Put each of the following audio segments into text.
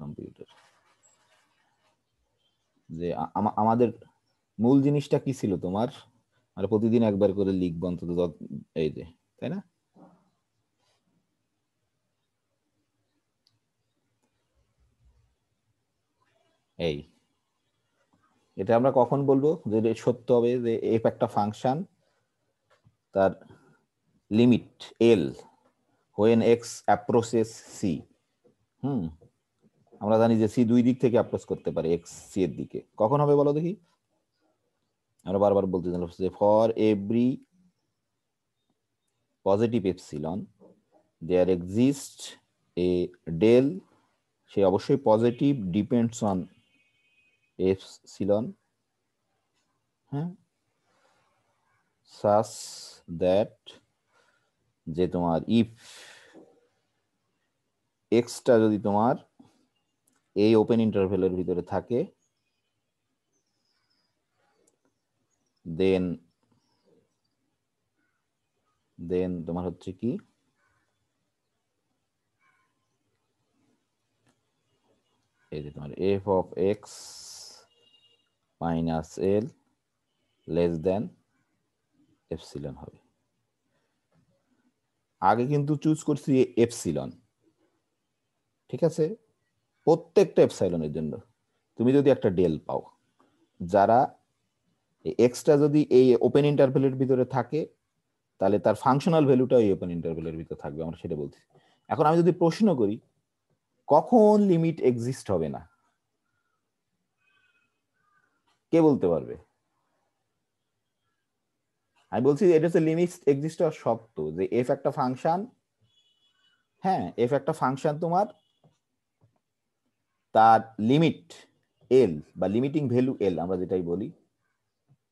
Computer. যে আমাদের মূল জিনিসটা কি ছিল তোমার, আর প্রতিদিন একবার করে লিখব অন্তত, এই যে, তাই না? এই এটা আমরা কখন বলবো যে সত্য হবে যে এফ একটা ফাংশন, তার limit L when x approaches c। আমরা জানি যে সি দুই দিক থেকে অ্যাপ্রোচ করতে পারে, এক্স সি এর দিকে। কখন হবে বলো দেখি? আমরা বারবার বলতে জানলাম যে for every positive epsilon there exist a del, সে অবশ্যই পজিটিভ, ডিপেন্ডস অন এপসিলন, হ্যাঁ, সাস দ্যাট, যে তোমার ইফ এক্সটা যদি তোমার এই ওপেন ইন্টারভ্যালের ভিতরে থাকে, দেন তোমার হচ্ছে কি, এই যে তোমার F of x minus L less than epsilon হবে। আগে কিন্তু চুজ করছি এপসিলন, ঠিক আছে? প্রত্যেকটা এপসাইলনের জন্য তুমি যদি একটা ডেল পাও, যারা এক্সটা যদি এই ওপেন ইন্টারভ্যালের ভিতরে থাকে, তাহলে তার ফাংশনাল ভ্যালুটা এই ওপেন ইন্টারভ্যালের ভিতরে থাকবে, আমরা সেটা বলছি। এখন আমি যদি প্রশ্ন করি কখন লিমিট এক্সিস্ট হবে না, কে বলতে পারবে? আমি বলছি এটা হচ্ছে লিমিট এক্সিস্ট হওয়ার শর্ত, যে এফ একটা ফাংশন, হ্যাঁ, এফ একটা ফাংশন তোমার, তার লিমিট এল বা লিমিটিং ভ্যালু এল আমরা যেটাই বলি,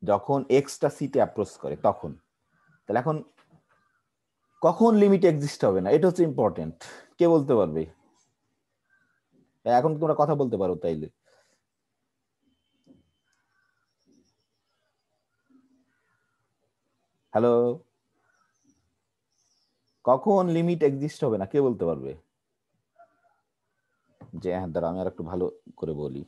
যখন এক্সটা সিতে অ্যাপ্রোচ করে তখন। তাহলে এখন কখন লিমিট এক্সিস্ট হবে না, এটা হচ্ছে ইম্পর্টেন্ট। কে বলতে পারবে? এখন তোমরা কথা বলতে পারো তাইলে। হ্যালো, কখন লিমিট এক্সিস্ট হবে না, কে বলতে পারবে? যে হ্যাঁ, দাঁড়া আমি আর একটু ভালো করে বলি,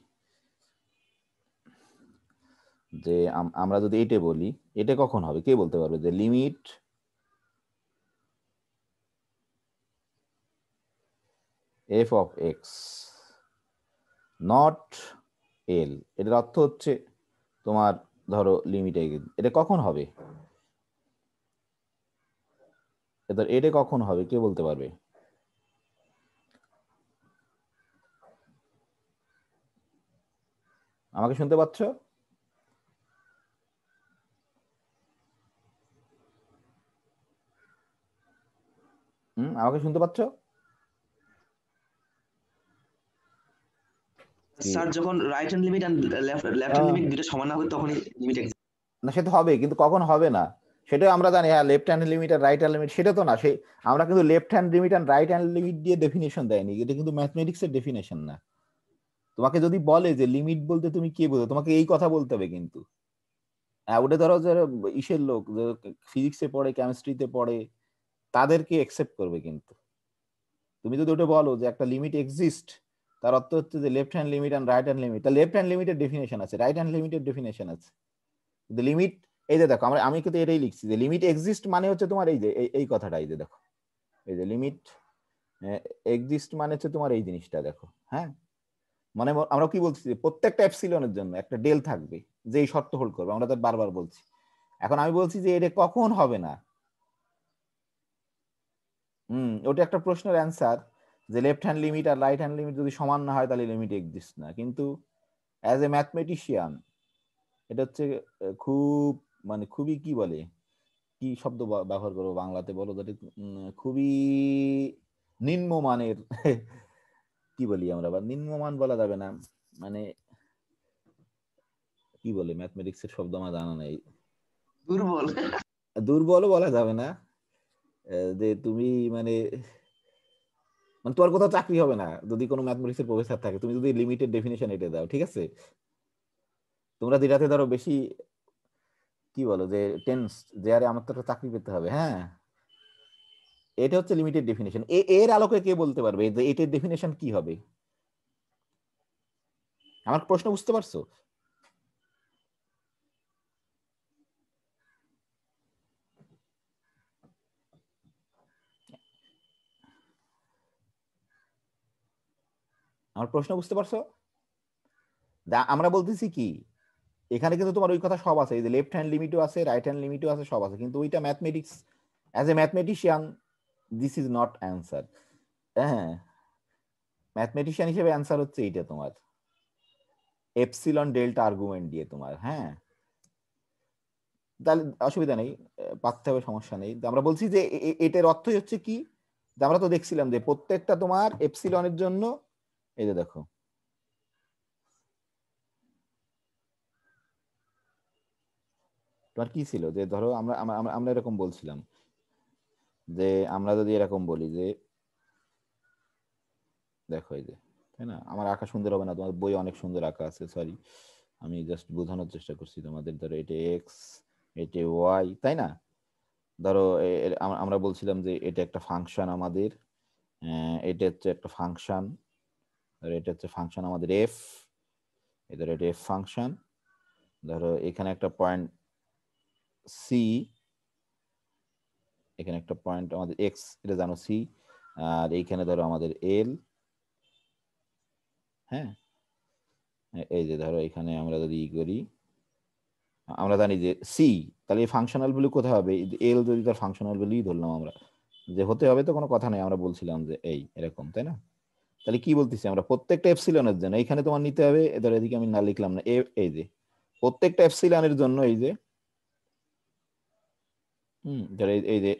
যে আমরা যদি এটা বলি, এটা কখন হবে, কে বলতে পারবে? যে limit f of x not L, এটার অর্থ হচ্ছে তোমার ধরো লিমিট, এটা কখন হবে, এটা কখন হবে, কে বলতে পারবে? আমাকে শুনতে পাচ্ছ? আমাকে শুনতে পাচ্ছ? স্যার যখন right hand limit and left hand limit দুটো সমান না হবে তখনই লিমিট এক্সিস্ট। না, সে তো হবে, কিন্তু কখন হবে না সেটা আমরা জানি। হ্যাঁ, লেফট হ্যান্ড লিমিট আর রাইট হ্যান্ড লিমিট, সেটা তো না, সেই আমরা কিন্তু লেফট হ্যান্ড লিমিট আর রাইট হ্যান্ড লিমিট দিয়ে ডেফিনেশন দেয়নি, এটা কিন্তু ম্যাথমেটিক্স এর ডেফিনেশন না। তোমাকে যদি বলে যে লিমিট বলতে তুমি কি বোঝো, তোমাকে এই কথা বলতে হবে কিন্তু। ওটা ধরো যারা ইসের লোক, ফিজিক্সে পড়ে, কেমিস্ট্রিতে পড়ে, তাদেরকে একসেপ্ট করবে। কিন্তু তুমি যদি ওটা বলো যে একটা লিমিট এক্সিস্ট, তার অর্থ হচ্ছে যে লেফট হ্যান্ড লিমিট আর রাইট হ্যান্ড লিমিট, তার লেফট হ্যান্ড লিমিটের ডেফিনেশন আছে, রাইট হ্যান্ড লিমিটের ডেফিনেশন আছে। কিন্তু লিমিট, এই যে দেখো, আমি কিন্তু এটাই লিখছি যে লিমিট এক্সিস্ট মানে হচ্ছে তোমার এই যে এই কথাটা, এই যে দেখো, এই যে লিমিট এক্সিস্ট মানে হচ্ছে তোমার এই জিনিসটা দেখো, হ্যাঁ। মানে আমরা কি বলছি, প্রত্যেকটা এপসিলনের জন্য একটা ডেল থাকবে, যে এই শর্ত হোল্ড করবে, আমরা তো বারবার বলছি। এখন আমি বলছি যে এটা কখন হবে না, ওটা একটা প্রশ্নের অ্যান্সার, যে লেফট হ্যান্ড লিমিট আর রাইট হ্যান্ড লিমিট যদি সমান না হয় তাহলে লিমিট এক্সিস্ট না। কিন্তু অ্যাজ এ ম্যাথমেটিশিয়ান এটা হচ্ছে খুব, মানে খুবই, কি বলে, কি শব্দ ব্যবহার করবো বাংলাতে বলো, যাতে খুবই নিম্নমানের কি বলি আমরা, বা নিম্নমান বলা যাবে না, মানে কি বলে, ম্যাথমেটিক্স এর শব্দ আমার জানা নেই, দুর্বল। দুর্বলও বলা যাবে না, যে তুমি মানে মানে তোমার কোথাও চাকরি হবে না যদি কোনো ম্যাথমেটিক্স এর প্রফেসর থাকে, তুমি যদি লিমিটেড ডেফিনেশন এটা দাও, ঠিক আছে? তোমরা যেটাতে ধরো বেশি, কি বলো, যে টেন্স, যে আরে আমার তো একটা চাকরি পেতে হবে, হ্যাঁ, এটা হচ্ছে লিমিটেড ডেফিনেশন। এর আলোকে কে বলতে পারবে যে এটার ডেফিনেশন কি হবে? আমার প্রশ্ন বুঝতে পারছো? আমার প্রশ্ন বুঝতে পারছো? আমরা বলতেছি কি, এখানে কিন্তু তোমার ওই কথা সব আছে, এই যে লেফট হ্যান্ড লিমিটও আছে, রাইট হ্যান্ড লিমিটও আছে, সব আছে, কিন্তু ওইটা mathematics, as a mathematician this is not answer. হ্যাঁ, ম্যাথমেটিশিয়ান হিসেবে অ্যান্সার হচ্ছে এইটা তোমার এপসিলন ডেল্টা আর্গুমেন্ট দিয়ে তোমার। হ্যাঁ, তাহলে অসুবিধা নেই, পারতে হবে, সমস্যা নেই। আমরা বলছি যে এটার অর্থই হচ্ছে কি, যে আমরা তো দেখছিলাম যে প্রত্যেকটা তোমার এপসিলনের জন্য, এই যে দেখো তোমার কি ছিল, যে ধরো আমরা আমরা আমরা আমরা এরকম বলছিলাম যে আমরা যদি এরকম বলি যে দেখো এই যে, তাই না, আমার আঁকা সুন্দর হবে না, তোমার বই অনেক সুন্দর আঁকা আছে, সরি, আমি জাস্ট বোঝানোর চেষ্টা করছি তোমাদের। ধরো এটা এক্স, এটা ওয়াই, তাই না? ধরো আমরা বলছিলাম যে এটা একটা ফাংশন আমাদের, এটা হচ্ছে একটা ফাংশন, ধরো এটা হচ্ছে ফাংশন আমাদের এফ, ধরো এটা এফ ফাংশন, ধরো এখানে একটা পয়েন্ট সি, এখানে একটা পয়েন্ট আমাদের এক্স, এটা জানো সি, আর এইখানে ধরো আমাদের এল। হ্যাঁ, এই যে ধরো এখানে আমরা যদি ই করি, আমরা জানি যে সি, তাহলে এই ফাংশনাল ভ্যালু কোথায় হবে, এল যদি তার ফাংশনাল ভ্যালুই ধরলাম আমরা, যে হতে হবে তো কোনো কথা নেই, আমরা বলছিলাম যে এই এরকম, তাই না? তাহলে কি বলতেছি আমরা, প্রত্যেকটা এপসিলনের জন্য এখানে তোমার নিতে হবে, ধরো এদিকে আমি না লিখলাম না, এই যে প্রত্যেকটা এপসিলনের জন্য এই যে, ধরো এই যে,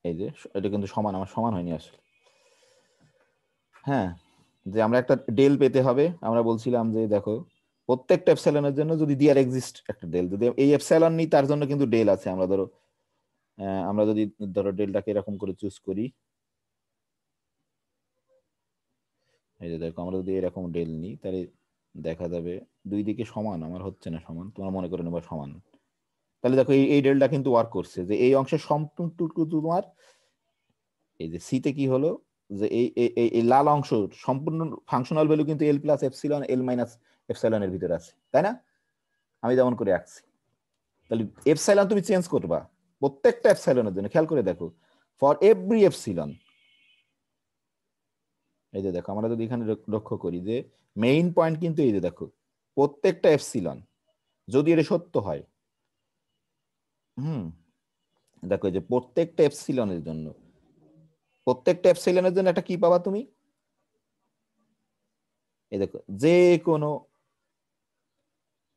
এই যে এটা কিন্তু সমান, আমার সমান হয়নি আসলে। হ্যাঁ, যে আমরা একটা ডেল পেতে হবে, আমরা বলছিলাম যে দেখো প্রত্যেকটা এপসাইলনের জন্য যদি দিয়ার এক্সিস্ট একটা ডেল, যদি এই এপসাইলন নিই তার জন্য কিন্তু ডেল আছে। আমরা ধরো আমরা যদি ধরো ডেলটাকে এরকম করে চুজ করি, এই যে দেখো আমরা যদি এরকম ডেল নিই তাহলে দেখা যাবে দুই দিকে সমান, আমার হচ্ছে না সমান, তোমার মনে করে নেবা সমান। তাহলে দেখো এই ডেলটা কিন্তু ওয়ার্ক করছে, যে এই অংশের সম্পূর্ণটুকু তোমার এই যে সিতে কি হলো, যে এই লাল অংশ সম্পূর্ণ ফাংশনাল ভ্যালু কিন্তু এল প্লাস এপসিলন এল মাইনাস এপসাইলন এর ভিতরে আছে, তাই না? আমি যেমন করে আঁকছি, তাহলে এপসাইলন তুমি চেঞ্জ করবা প্রত্যেকটা এপসাইলনের জন্য, খেয়াল করে দেখো, ফর এভরি এপসিলন। এই যে দেখো আমরা যদি এখানে লক্ষ্য করি যে মেইন পয়েন্ট কিন্তু এই যে দেখো প্রত্যেকটা এপসিলন যদি এটা সত্য হয়, হুম, দেখো এই যে প্রত্যেকটা এপসিলনের জন্য, প্রত্যেকটা এপসিলনের জন্য একটা কি পাবা তুমি, এই দেখো যে কোনো,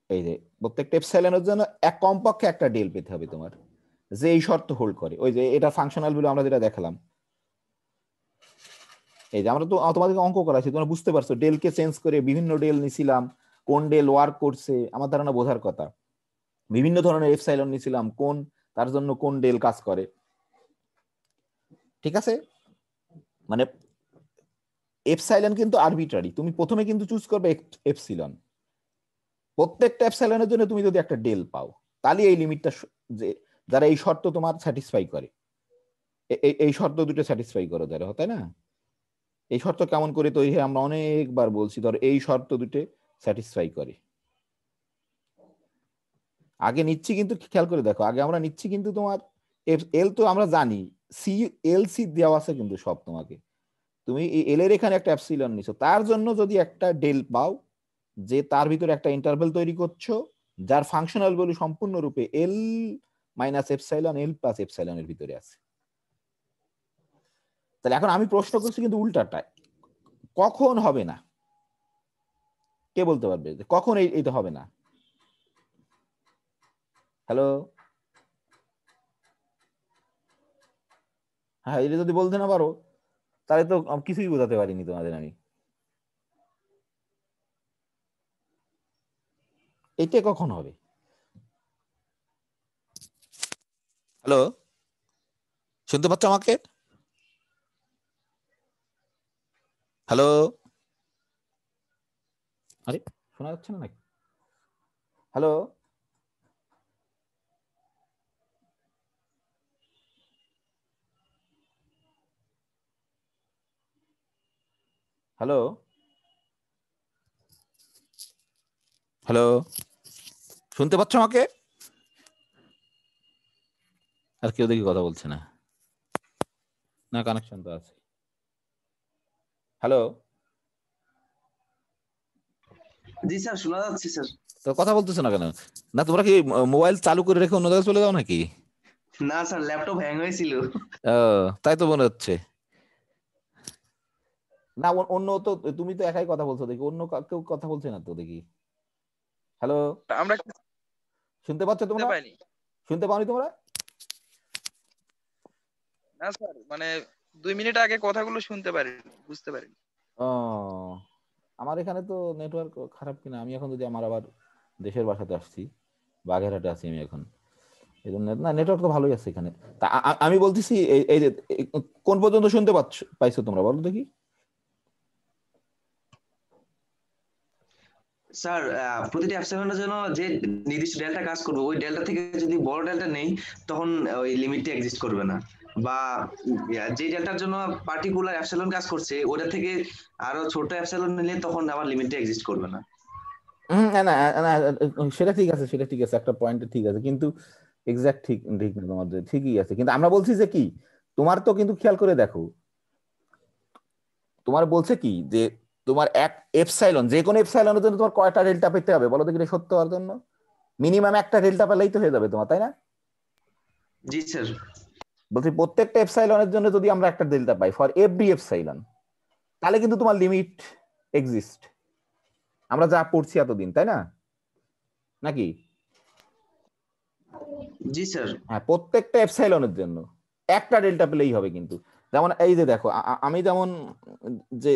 এই যে প্রত্যেকটা এপসাইলনের জন্য এক কমপক্ষে একটা ডেল পেতে হবে তোমার, যে এই শর্ত হোল্ড করে। ওই যে এটা ফাংশনাল ভ্যালু আমরা যেটা দেখালাম, এই যে আমরা তো তোমাদেরকে অঙ্ক করাছি, তোমরা বুঝতে পারছো, ডেলকে চেঞ্জ করে বিভিন্ন ডেল নিছিলাম, কোন ডেল ওয়ার্ক করছে আমার ধারণা বোঝার কথা, বিভিন্ন ধরনের এপসাইলন নিছিলাম, কোন তার জন্য কোন ডেল কাজ করে, ঠিক আছে? মানে এপসাইলন কিন্তু আরবিট্রারি, তুমি প্রথমে কিন্তু চুজ করবে এপসিলন, প্রত্যেকটা এপসাইলনের জন্য তুমি যদি একটা ডেল পাও, তাহলে এই লিমিটটা, যে যারা এই শর্ত তোমার স্যাটিসফাই করে, এই শর্ত দুটো স্যাটিসফাই করো যারা, তাই না? এই শর্ত কেমন করে তৈরি হয় আমরা অনেকবার বলছি, ধর এই শর্ত দুটো স্যাটিসফাই করে, আগে নিচ্ছি কিন্তু খেয়াল করে দেখো, আগে আমরা নিচ্ছি কিন্তু তোমার এল তো আমরা জানি, সি, এল সি দেওয়া আছে কিন্তু সব তোমাকে, তুমি এই এল এর এখানে একটা অ্যাপসিলন নিছো, তার জন্য যদি একটা ডেল পাও, যে তার ভিতরে একটা ইন্টারভেল তৈরি করছো যার ফাংশনাল ভ্যালু সম্পূর্ণরূপে এল minus epsilon L plus epsilon এর ভিতরে আছে। তাহলে এখন আমি প্রশ্ন করছি কিন্তু উল্টাটা, কখন হবে না, কে বলতে পারবে যে কখন এইটা হবে না? হ্যালো, হ্যাঁ, এটা যদি বলতে না পারো তাহলে তো কিছুই বোঝাতে পারিনি তোমাদের আমি। এটা কখন হবে? হ্যালো, শুনতে পাচ্ছ আমাকে? হ্যালো, আরে শোনা যাচ্ছে না নাকি? হ্যালো, হ্যালো, হ্যালো, শুনতে পাচ্ছ আমাকে? আর কেউ দেখি কথা বলছে না, না কানেকশন তো আছে। হ্যালো, জি স্যার, শোনা যাচ্ছে স্যার। তো কথা বলতেছো না কেন? না তোমরা কি মোবাইল চালু করে রেখে অন্য জায়গায় চলে যাও নাকি? না স্যার, ল্যাপটপ হ্যাং হয়েছিল। ও, তাই তো মনে হচ্ছে। না অন্য তো, তুমি তো একাই কথা বলছো দেখি, অন্য কেউ কথা বলছে না তো দেখি। হ্যালো, আমরা শুনতে পাচ্ছ শুনতে তোমরা? পাইনি। শুনতে পাওনি তোমরা? না স্যার, মানে 2 মিনিট আগে কথাগুলো শুনতে পারিনি, বুঝতে পারিনি। ও, আমার এখানে তো নেটওয়ার্ক খারাপ কিনা, আমি এখন যদি আমার আবার দেশের বাসাতে আসছি, বাগেরহাটে আছি আমি এখন, এই জন্য না নেটওয়ার্ক তো ভালোই আছে এখানে। তা আমি বলতেছি এই এই যে কোন পর্যন্ত শুনতে পাইছো তোমরা বলো দেখি। স্যার, প্রতিটি অ্যাপসিলনের জন্য যে নির্দিষ্ট ডেল্টা কাজ করবে, ওই ডেল্টা থেকে যদি বড় ডেল্টা নেই, তখন ওই লিমিটটা এক্সিস্ট করবে না। বা যে ডেল্টার জন্য পার্টিকুলার অ্যাপসিলন কাজ করছে, ওটা থেকে আরো ছোট অ্যাপসিলন নিলে তখন আবার লিমিটটা এক্সিস্ট করবে না। না না না, সেটা ঠিক আছে, সেটা ঠিক আছে, একটা পয়েন্টে ঠিক আছে, কিন্তু এক্সাক্ট ঠিক ঠিক না, তোমাদের ঠিকই আছে, কিন্তু আমরা বলছি যে কি, তোমার তো কিন্তু খেয়াল করে দেখো, তোমার বলছে কি যে তোমার এক এপসাইলন, যে কোনো এপসাইলনের জন্য তোমার কয়টা ডেল্টা পেতে হবে বলো দেখি এটা সত্য হওয়ার জন্য? মিনিমাম একটা ডেল্টা পেলেই তো হয়ে যাবে তোমার, তাই না? জি স্যার। বলছি প্রত্যেকটা এপসাইলনের জন্য যদি আমরা একটা delta pi for every epsilon, তাহলে কিন্তু তোমার লিমিট এক্সিস্ট, আমরা যা পড়ছি এতদিন, তাই না? নাকি? জি স্যার। হ্যাঁ, প্রত্যেকটা এপসাইলনের জন্য একটা ডেল্টা পেলেই হবে কিন্তু। যেমন এই যে দেখো, আমি যেমন যে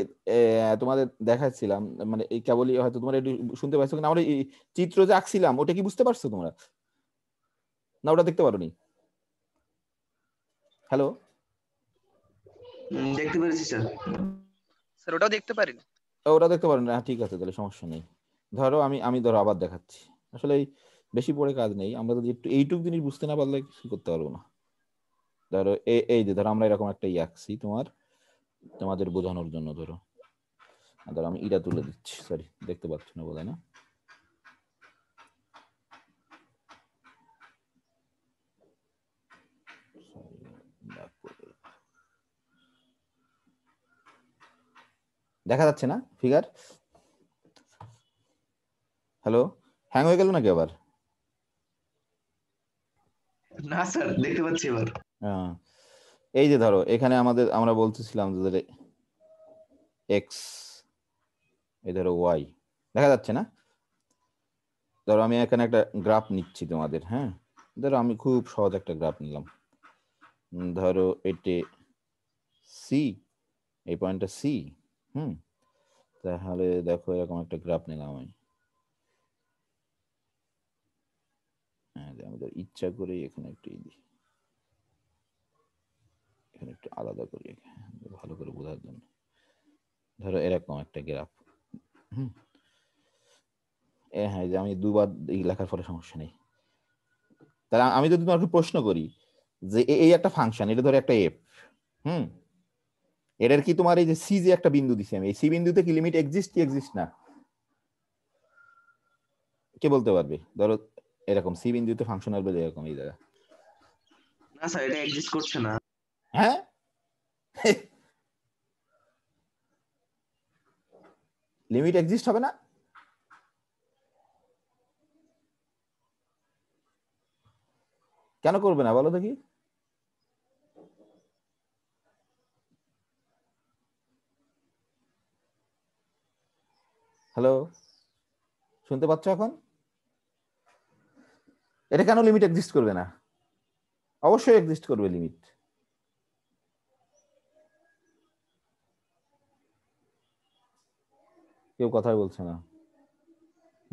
তোমাদের দেখাচ্ছিলাম, মানে এই কেবলই হয়তো তোমরা একটু শুনতে পাইছো কিনা, আমরা এই চিত্র যে আঁকছিলাম ওটা কি বুঝতে পারছো তোমরা, না ওটা দেখতে পারোনি? হ্যালো, দেখতে পেরেছি স্যার। স্যার ওটাও দেখতে পারিনি। ওটা দেখতে পারো না, ঠিক আছে তাহলে সমস্যা নেই। ধরো আমি ধরো আবার দেখাচ্ছি, আসলে এই বেশি পড়ে কাজ নেই, আমরা যদি একটু এইটুকু জিনিস বুঝতে না পারলে কিছু করতে পারবো না। ধরো এই যে ধরো আমরা এরকম একটা আঁকছি তোমাদের বোঝানোর জন্য, ধরো ধরো আমি ইটা তুলে দিচ্ছি, সরি দেখতে পাচ্ছ না বোধ হয়, না দেখা যাচ্ছে না ফিগার? হ্যালো, হ্যাং হয়ে গেল নাকি আবার? না স্যার, দেখতে পাচ্ছি এবার। হ্যাঁ, এই যে ধরো এখানে আমরা বলতেছিলাম যে এক্স, এই ধরো ওয়াই, দেখা যাচ্ছে না? ধরো আমি এখানে একটা গ্রাফ নিচ্ছি তোমাদের, হ্যাঁ ধরো আমি খুব সহজ একটা গ্রাফ নিলাম, ধরো এটি সি, এই পয়েন্টটা সি। হুম, তাহলে দেখো এরকম একটা গ্রাফ নিলাম আমি, হ্যাঁ আমি ধর ইচ্ছা করে এখানে একটু দিই, এখানে একটু আলাদা করি ভালো করে বোঝার জন্য, ধরো এরকম একটা গ্রাফ। হুম, হ্যাঁ যে আমি দুবার এই লেখার ফলে সমস্যা নেই। তাহলে আমি যদি তোমাকে প্রশ্ন করি যে এই একটা ফাংশন, এটা ধরো একটা এফ, হুম, এটার কি তোমার এই যে সি যে একটা বিন্দু দিছি আমি, এই সি বিন্দুতে কি লিমিট এক্সিস্ট কি এক্সিস্ট না, কে বলতে পারবে? ধরো এরকম সি বিন্দুতে ফাংশন আসবে এরকম এই জায়গা। না স্যার, এটা এক্সিস্ট করছে না। হ্যাঁ, লিমিট এক্সিস্ট হবে না? কেন করবে না বলো দেখি? হ্যালো, শুনতে পাচ্ছ এখন? এটা কেন লিমিট এক্সিস্ট করবে না? অবশ্যই এক্সিস্ট করবে লিমিট। কেউ কথাই বলছে না,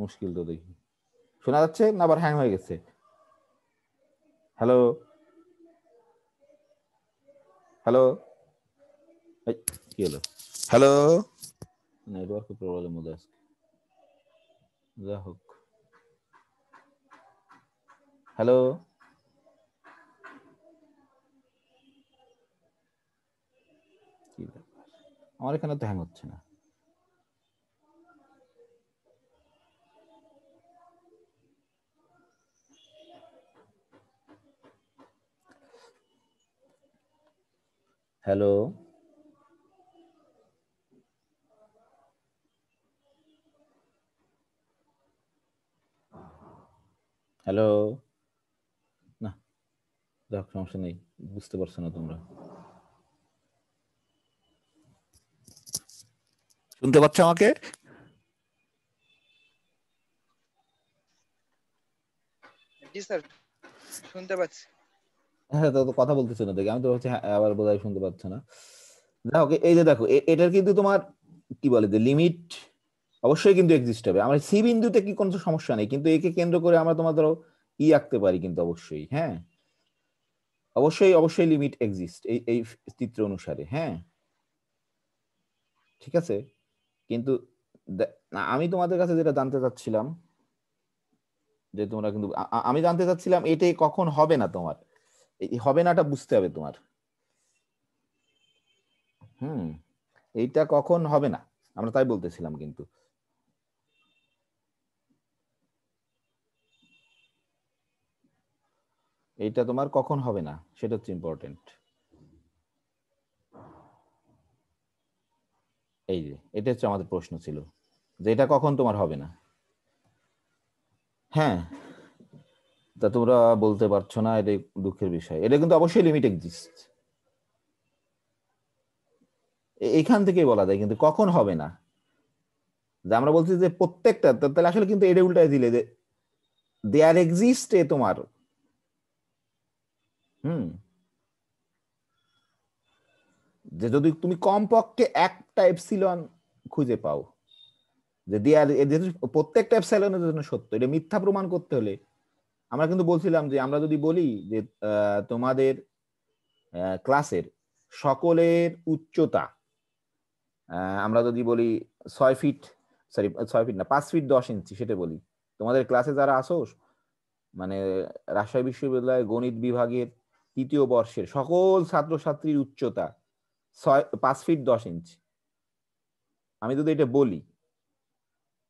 মুশকিল তো দেখি। শোনা যাচ্ছে না আবার হ্যাং হয়ে গেছে? হ্যালো, হ্যালো, কি হলো? হ্যালো, নেটওয়ার্ক প্রবলেম মধ্যে আছে, যা হোক। হ্যালো, কি ব্যাপার, আমার এখানে তো হ্যাং হচ্ছে না। হ্যালো, হ্যালো, না যাক সমস্যা নেই, বুঝতে পারছো না তোমরা, শুনতে পাচ্ছ আমাকে? জি স্যার, শুনতে পাচ্ছি। হ্যাঁ, তো কথা বলতেছো না দেখি, আমি তো ভাবছি হ্যাঁ, আবার বোধহয় শুনতে পাচ্ছ না। দেখো এই যে দেখো এটার কিন্তু তোমার কি বলে যে লিমিট অবশ্যই কিন্তু এক্সিস্ট হবে। আমার সি বিন্দুতে কি কোনো সমস্যা নেই, কিন্তু একে কেন্দ্র করে আমরা তোমার ধরো ই আঁকতে পারি কিন্তু অবশ্যই, হ্যাঁ অবশ্যই অবশ্যই লিমিট এক্সিস্ট এই এই চিত্র অনুসারে, হ্যাঁ ঠিক আছে। কিন্তু আমি তোমাদের কাছে যেটা জানতে চাচ্ছিলাম যে তোমরা কিন্তু আমি জানতে চাচ্ছিলাম এটাই কখন হবে না, তোমার এই হবে নাটা বুঝতে হবে তোমার। হুম, এইটা কখন হবে না আমরা তাই বলতেছিলাম, কিন্তু এইটা তোমার কখন হবে না সেটা হচ্ছে ইম্পর্টেন্ট। এই যে এটা হচ্ছে আমাদের প্রশ্ন ছিল যে এটা কখন তোমার হবে না। হ্যাঁ, তা তোমরা বলতে পারছো না, এটা দুঃখের বিষয়। এটা কিন্তু অবশ্যই লিমিট এক্সিস্ট, এইখান থেকেই বলা যায়, কিন্তু কখন হবে না। যে আমরা বলছি যে প্রত্যেকটা, তাহলে আসলে কিন্তু এটা উল্টায় দিলে যে দেয়ার এক্সিস্ট এ তোমার হুম যে যদি তুমি কমপক্ষে একটা এপসিলন খুঁজে পাও, যে দেয়ার প্রত্যেকটা এপসিলনের জন্য সত্য, এটা মিথ্যা প্রমাণ করতে হলে আমরা কিন্তু বলছিলাম যে আমরা যদি বলি যে তোমাদের ক্লাসের সকলের উচ্চতা আমরা যদি বলি 6 ফিট, সরি 6 ফিট না 5 ফিট 10 ইঞ্চি, সেটা বলি তোমাদের ক্লাসে যারা আসো মানে রাজশাহী বিশ্ববিদ্যালয়ের গণিত বিভাগের 3য় বর্ষের সকল ছাত্রছাত্রীর উচ্চতা 5 ফিট 10 ইঞ্চি, আমি যদি এটা বলি,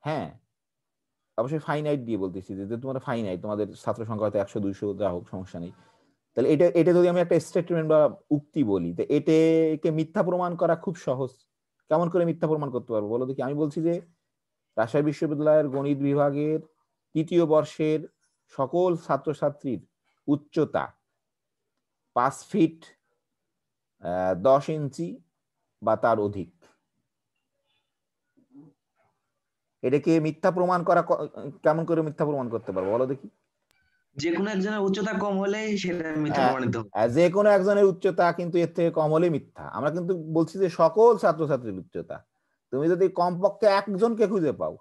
হ্যাঁ অবশ্যই ফাইনাইট দিয়ে বলতেছি যে তোমার ফাইনাইট, তোমাদের ছাত্র সংখ্যা হয়তো 100 200 যা হোক সমস্যা নেই, তাহলে এটা এটা যদি আমি একটা স্টেটমেন্ট বা উক্তি বলি, তো এটাকে মিথ্যা প্রমাণ করা খুব সহজ। কেমন করে মিথ্যা প্রমাণ করতে পারবো বলো দেখি? আমি বলছি যে রাজশাহী বিশ্ববিদ্যালয়ের গণিত বিভাগের 3য় বর্ষের সকল ছাত্রছাত্রীর উচ্চতা 5 ফিট 10 ইঞ্চি বা তার অধিক। এটাকে মিথ্যা প্রমাণ করা কেমন করে মিথ্যা প্রমাণ করতে পারবো বলো দেখি? যে কোনো একজনের উচ্চতা কম হলেই সেটা মিথ্যা প্রমাণিত হবে। যে কোনো একজনের উচ্চতা কিন্তু এর থেকে কম হলে মিথ্যা। আমরা কিন্তু বলছি যে সকল ছাত্রছাত্রীর উচ্চতা। তুমি যদি কমপক্ষে একজনকে খুঁজে পাও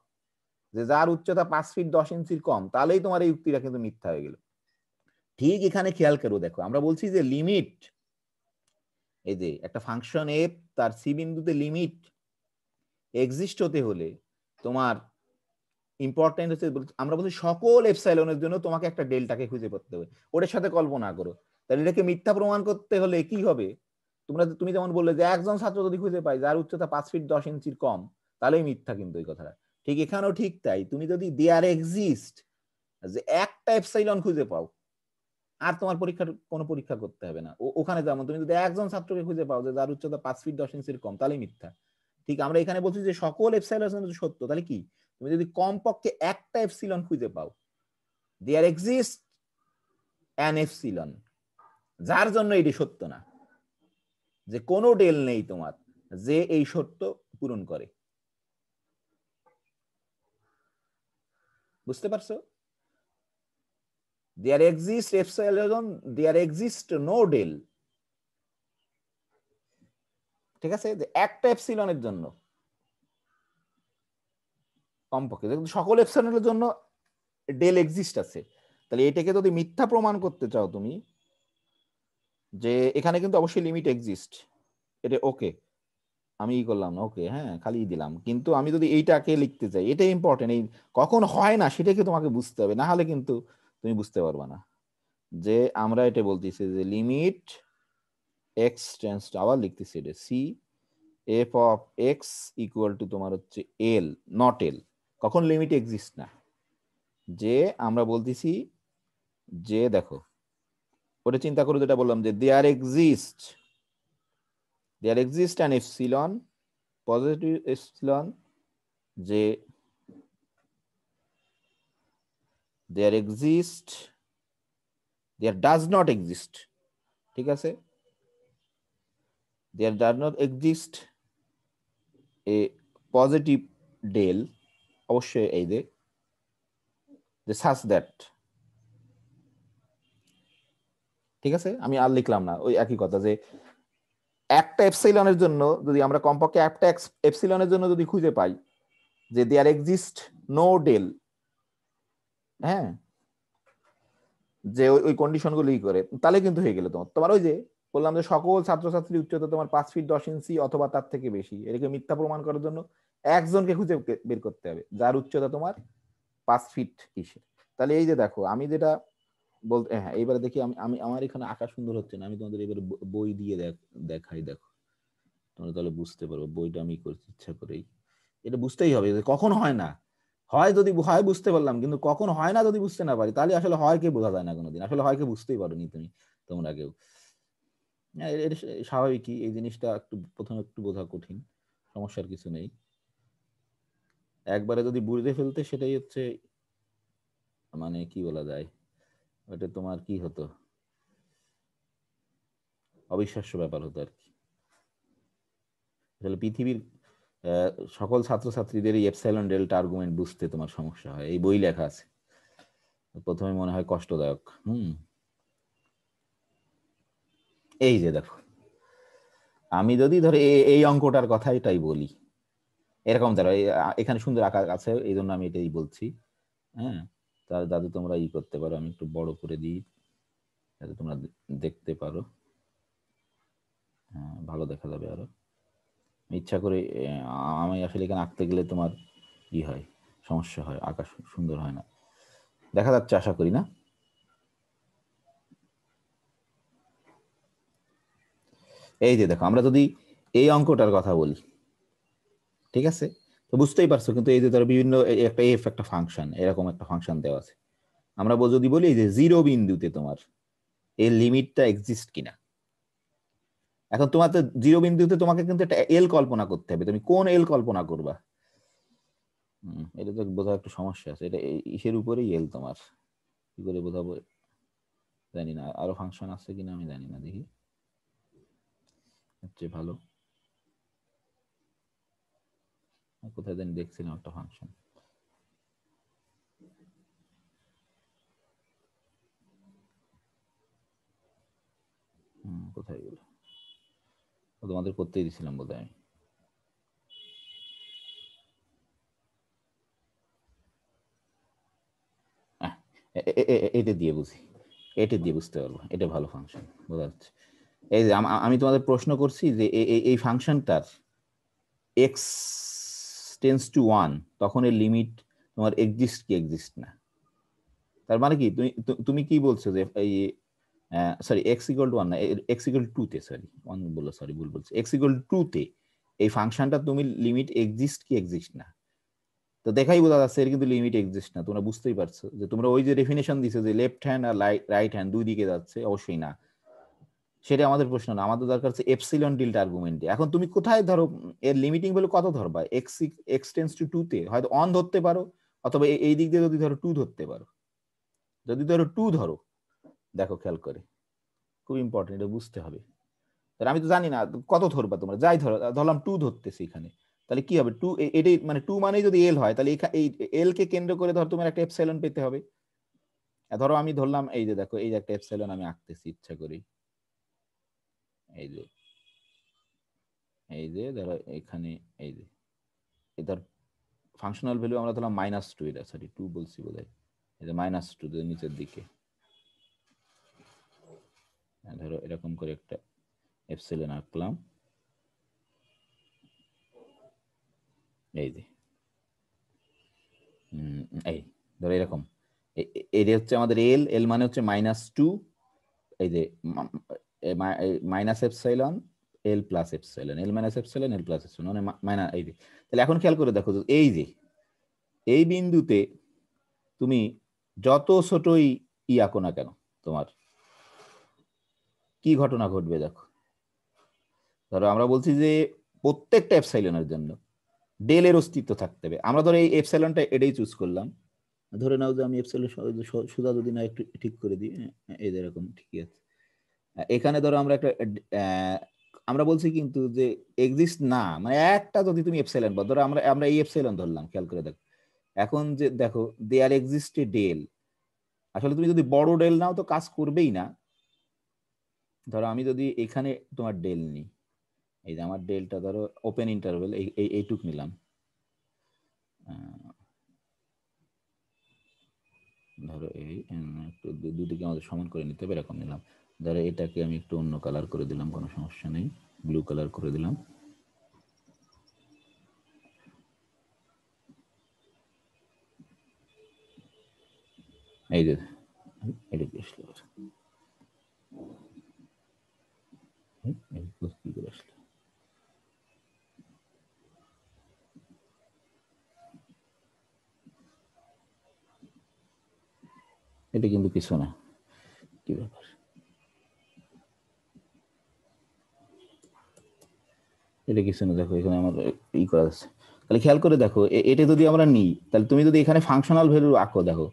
যে যার উচ্চতা 5 ফিট 10 ইঞ্চির কম, তাহলেই তোমার এই উক্তিটা কিন্তু মিথ্যা হয়ে গেল। ঠিক এখানে খেয়াল করো, দেখো আমরা বলছি যে লিমিট, এই যে একটা ফাংশন এফ তার সি বিন্দুতে লিমিট এক্সিস্ট হতে হলে তোমার ইম্পর্টেন্ট হচ্ছে আমরা বলছি সকল এপসাইলনের জন্য তোমাকে একটা ডেল্টাকে খুঁজে করতে হবে। ওটার সাথে কল্পনা করো, তাহলে এটাকে মিথ্যা প্রমাণ করতে হলে কি হবে? তুমি যেমন বললে যে একজন ছাত্র যদি খুঁজে পাই যার উচ্চতা 5 ফিট 10 ইঞ্চির কম, তাহলেই মিথ্যা কিন্তু এই কথাটা। ঠিক এখানেও ঠিক তাই, তুমি যদি দেয়ার এক্সিস্ট যে একটা এপসাইলন খুঁজে পাও, আর তোমার কোনো পরীক্ষা করতে হবে না। ওখানে যেমন তুমি যদি একজন ছাত্রকে খুঁজে পাও যে যার উচ্চতা 5 ফিট 10 ইঞ্চির কম, তাহলেই মিথ্যা। ঠিক আমরা এখানে বলছি যে সকল এপসাইলন সত্য, তাহলে কি তুমি যদি কমপক্ষে একটা এপসিলন খুঁজে পাও, দেয়ার এক্সিস্ট অ্যান এপসিলন, যার জন্য এটি সত্য না, যে কোনো ডেল নেই তোমার যে এই সত্য পূরণ করে। বুঝতে পারছো? There exist epsilon, there exist no del. ঠিক আছে, যে একটা এপসিলনের জন্য কমপক্ষে, সকল এপসিলনের জন্য ডেল এক্সিস্ট আছে, তাহলে এটাকে যদি মিথ্যা প্রমাণ করতে চাও তুমি, যে এখানে কিন্তু অবশ্যই লিমিট এক্সিস্ট, এটা ওকে আমি করলাম না, ওকে হ্যাঁ খালি দিলাম, কিন্তু আমি যদি এইটাকে লিখতে চাই, এটা ইম্পর্টেন্ট, এই কখন হয় না সেটাকে তোমাকে বুঝতে হবে, না হলে কিন্তু তুমি বুঝতে পারবে না। যে আমরা এটা বলতেছি যে লিমিট এক্স টেন্স টু, আবার লিখতেছি এটা c f of x equal to তোমার হচ্ছে এল নট এল, কখন লিমিট এক্সিস্ট না, যে আমরা বলতেছি যে দেখো ওটা চিন্তা করে যেটা বললাম যে there exist there exists an epsilon, positive epsilon, যে there does not exist, ঠিক আছে, there does not exist a positive del, অবশ্যই এই যে such that, ঠিক আছে, আমি আর লিখলাম না, ওই একই কথা, যে একটা এপসিলনের জন্য যদি আমরা কমপক্ষে একটা এপসিলনের জন্য যদি খুঁজে পাই যে দেয়ার এক্সিস্ট নো ডেল, হ্যাঁ, যে ওই কন্ডিশনগুলো ই করে, তাহলে কিন্তু হয়ে গেল তোমার ওই যে বললাম যে সকল ছাত্রছাত্রীর উচ্চতা তোমার 5 ফিট 10 ইঞ্চি অথবা তার থেকে বেশি, এটাকে মিথ্যা প্রমাণ করার জন্য একজনকে খুঁজে বের করতে হবে যার উচ্চতা তোমার 5 ফিট কিসের। তাহলে এই যে দেখো আমি যেটা বলতে, হ্যাঁ এইবারে দেখি আমি আমার এখানে আঁকা সুন্দর হচ্ছে না, আমি তোমাদের এবারে বই দিয়ে দেখাই, দেখো তোমরা তাহলে বুঝতে পারবো। বইটা আমি করছি ইচ্ছা করেই, এটা বুঝতেই হবে যে কখন হয় না হয়, যদি হয় বুঝতে পারলাম, কিন্তু কখন হয় না যদি বুঝতে না পারি তাহলে আসলে হয় কে বোঝা যায় না কোনোদিন, আসলে হয় কে বুঝতেই পারোনি তোমরা কেউ। এটা স্বাভাবিকই, এই জিনিসটা একটু প্রথমে একটু বোঝা কঠিন, সমস্যার কিছু নেই, একবারে যদি বুঝতে ফেলতে সেটাই হচ্ছে মানে কি বলা যায়, ওটা তোমার কি হতো, অবিশ্বাস্য ব্যাপার হতো আর কি। আসলে পৃথিবীর সকল ছাত্রছাত্রীদের এই এপসাইলন ডেল্টা আর্গুমেন্ট বুঝতে তোমার সমস্যা হয়, এই বই লেখা আছে, প্রথমে মনে হয় কষ্টদায়ক। এই যে দেখো আমি যদি ধরো এই অঙ্কটার কথাটাই বলি, এরকম ধরো এখানে সুন্দর আঁকা আছে, এই জন্য আমি এটাই বলছি, হ্যাঁ, তাহলে যাতে তোমরা ই করতে পারো, আমি একটু বড় করে দিই যাতে তোমরা দেখতে পারো, হ্যাঁ ভালো দেখা যাবে আরো। ইচ্ছা করে আমি আসলে এখানে আঁকতে গেলে তোমার ই হয়, সমস্যা হয়, আঁকা সুন্দর হয় না, দেখা যাচ্ছে আশা করি না। এই যে দেখো আমরা যদি এই অঙ্কটার কথা বলি, ঠিক আছে, তো বুঝতেই পারছো, কিন্তু এই যে ধরো বিভিন্ন একটা এফ একটা ফাংশন, এরকম একটা ফাংশন দেওয়া আছে, আমরা যদি বলি যে জিরো বিন্দুতে তোমার এর লিমিটটা এক্সিস্ট কিনা, এখন তোমার তো জিরো বিন্দুতে তোমাকে কিন্তু একটা এল কল্পনা করতে হবে, তুমি কোন এল কল্পনা করবা, এটা তো বোঝা একটু সমস্যা আছে, এটা ইসের উপরেই এল তোমার, কি করে বোঝাবো জানি না, আরো ফাংশন আছে কিনা আমি জানি না, দেখি সবচেয়ে ভালো কোথায় জানি দেখছিলাম একটা ফাংশন, কোথায় গেল, তোমাদের করতেই দিছিলাম বোধ হয়, এটা দিয়ে বুঝি, এটা দিয়ে বুঝতে পারবো, এটা ভালো ফাংশন বোঝা যাচ্ছে। এই যে আমি তোমাদের প্রশ্ন করছি যে এই ফাংশনটার এক্স টেন্স টু 1 তখন এর লিমিট তোমার এক্সিস্ট কি এক্সিস্ট না, তার মানে কি তুমি কি বলছো যে এই সরি এক্স ইকুয়াল টু 1 না, এক্স ইকুয়াল টু 2 তে, সরি 1 বললো, সরি ভুল বলছি, এক্স ইকুয়াল টু 2 তে এই ফাংশনটা তুমি লিমিট এক্সিস্ট কি এক্সিস্ট না, তো দেখাই বোঝা যাচ্ছে এর কিন্তু লিমিট এক্সিস্ট না, তোমরা বুঝতেই পারছো যে তোমরা ওই যে ডেফিনেশন দিছো যে লেফট হ্যান্ড আর রাইট হ্যান্ড দুই দিকে যাচ্ছে, অবশ্যই না, সেটা আমাদের প্রশ্ন না, আমাদের দরকার হচ্ছে এপসিলন টিল্ট আর্গুমেন্টে। এখন তুমি কোথায় ধরো এর লিমিটিং ভ্যালু কত ধরবা, এক্স টেন্স টু 2 তে হয়তো 1 ধরতে পারো, অথবা এই দিক দিয়ে যদি ধরো 2 ধরতে পারো, যদি ধরো 2 ধরো, দেখো খেয়াল করে খুব ইম্পর্টেন্ট, এটা বুঝতে হবে, আমি তো জানি না কত ধরবা তোমরা, যাই ধরলাম 2 ধরতেছি এখানে, তাহলে কি হবে 2, এটাই মানে 2 মানেই যদি এল হয়, তাহলে এই এল কে কেন্দ্র করে ধর তোমার একটা এপসাইলন পেতে হবে, ধরো আমি ধরলাম এই যে দেখো এই যে একটা এপসাইলন আমি আঁকতেছি ইচ্ছা করি, এই যে ধরো এখানে এই যে ধর ফাংশনাল ভ্যালু আমরা ধরলাম -2, এটা সরি 2 বলছি বোধহয়, এই যে -2 নিচের দিকে, ধরো এরকম করে একটা এপসিলন আঁকলাম, এই যে এই ধরো এরকম, এটা হচ্ছে আমাদের এল মানে হচ্ছে -2, এই যে minus epsilon L plus epsilon, এল minus epsilon L plus epsilon মানে মাইনাস, এই যে তাহলে এখন খেয়াল করে দেখো এই যে এই বিন্দুতে তুমি যত ছোটই আঁকো না কেন তোমার কি ঘটনা ঘটবে দেখো, ধরো আমরা বলছি যে প্রত্যেকটা এপসাইলনের জন্য ডেল এর অস্তিত্ব থাকতে হবে। আমরা ধরো এই এপসাইলনটা এটাই চুজ করলাম, ধরে নাও যে আমি এপসাইলন সোজা যদি না একটু ঠিক করে দিই, এই যে এরকম ঠিকই আছে। এখানে ধরো আমরা একটা আমরা বলছি কিন্তু যে এক্সিস্ট না, মানে একটা যদি তুমি এপসাইলন বল, ধরো আমরা আমরা এই এপসাইলন ধরলাম, খেয়াল করে দেখো এখন যে দেখো দেয়ার এক্সিস্ট এ ডেল, আসলে তুমি যদি বড় ডেল নাও তো কাজ করবেই না। ধরো আমি যদি এখানে তোমার ডেল নিই, এই যে আমার ডেলটা ধরো ওপেন ইন্টারভেল এইটুক নিলাম, ধরো এই একটু দুদিকে আমাদের সমান করে নিতে হবে, এরকম নিলাম। ধরো এটাকে আমি একটু অন্য কালার করে দিলাম, কোনো সমস্যা নেই, ব্লু কালার করে দিলাম। এই যে এটা কি আসলো, কি করে আসলো, এটা কিন্তু কিছু না, কি ব্যাপার, এটা কিছু না। দেখো এখানে আমার ই করা আছে, তাহলে খেয়াল করে দেখো এটা যদি আমরা নিই, তাহলে তুমি যদি এখানে ফাংশনাল ভ্যালু আঁকো, দেখো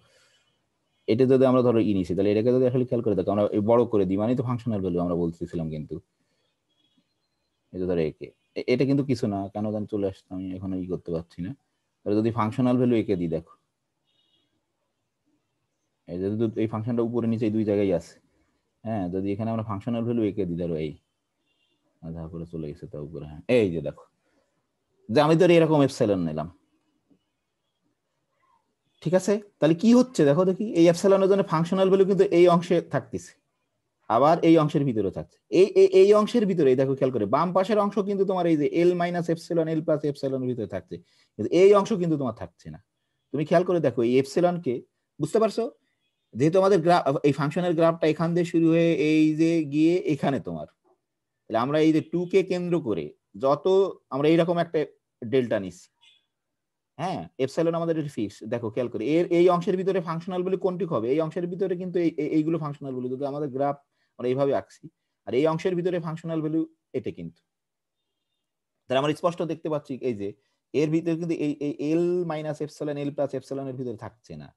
এটা যদি আমরা ধরো ই নিছি, তাহলে এটাকে যদি আসলে খেয়াল করে দেখো আমরা বড় করে দিই, মানে তো ফাংশনাল ভ্যালু আমরা বলতেছিলাম, কিন্তু এটা ধরো একে, এটা কিন্তু কিছু না, কেন জানি চলে আসছে, আমি এখন ই করতে পারছি না। তাহলে যদি ফাংশনাল ভ্যালু একে দিই, দেখো এই যদি এই ফাংশনটা উপরে নিচে দুই জায়গায় আছে, হ্যাঁ, যদি এখানে আমরা ফাংশনাল ভ্যালু একে দিই, ধরো এই তারপরে চলে গেছে তা উপরে, হ্যাঁ এই যে দেখো যে আমি ধর এরকম এপসাইলন নিলাম, ঠিক আছে। তাহলে কি হচ্ছে দেখো দেখি, এই এপসাইলনের জন্য ফাংশনাল ভ্যালু কিন্তু এই অংশে থাকতেছে, আবার এই অংশের ভিতরে থাকছে, এই অংশের ভিতরে দেখো খেয়াল করে বাম পাশের অংশ কিন্তু তোমার এই যে এল মাইনাস এপসিলন এল প্লাস এপসিলনের ভিতরে থাকছে, কিন্তু এই অংশ কিন্তু তোমার থাকছে না। তুমি খেয়াল করে দেখো এই এপসিলনকে, বুঝতে পারছো, যেহেতু আমাদের গ্রাফ এই ফাংশনের গ্রাফটা এখান দিয়ে শুরু হয়ে এই যে গিয়ে এখানে তোমার, তাহলে আমরা এই যে 2 কে কেন্দ্র করে যত আমরা এইরকম একটা ডেল্টা নিচ্ছি, হ্যাঁ এপসাইলন আমাদের এটা ফিক্স, দেখো খেয়াল করে এর এই অংশের ভিতরে ফাংশনাল ভ্যালু কোনটি হবে, এই অংশের ভিতরে কিন্তু এইগুলো ফাংশনাল ভ্যালু, যদি আমাদের গ্রাফ আমরা এইভাবে আঁকছি, আর এই অংশের ভিতরে ফাংশনাল ভ্যালু এটা কিন্তু, তাহলে আমরা স্পষ্ট দেখতে পাচ্ছি এই যে এর ভিতরে কিন্তু এই এল মাইনাস এপসাইলন এল প্লাস এপসাইলনের ভিতরে থাকছে না।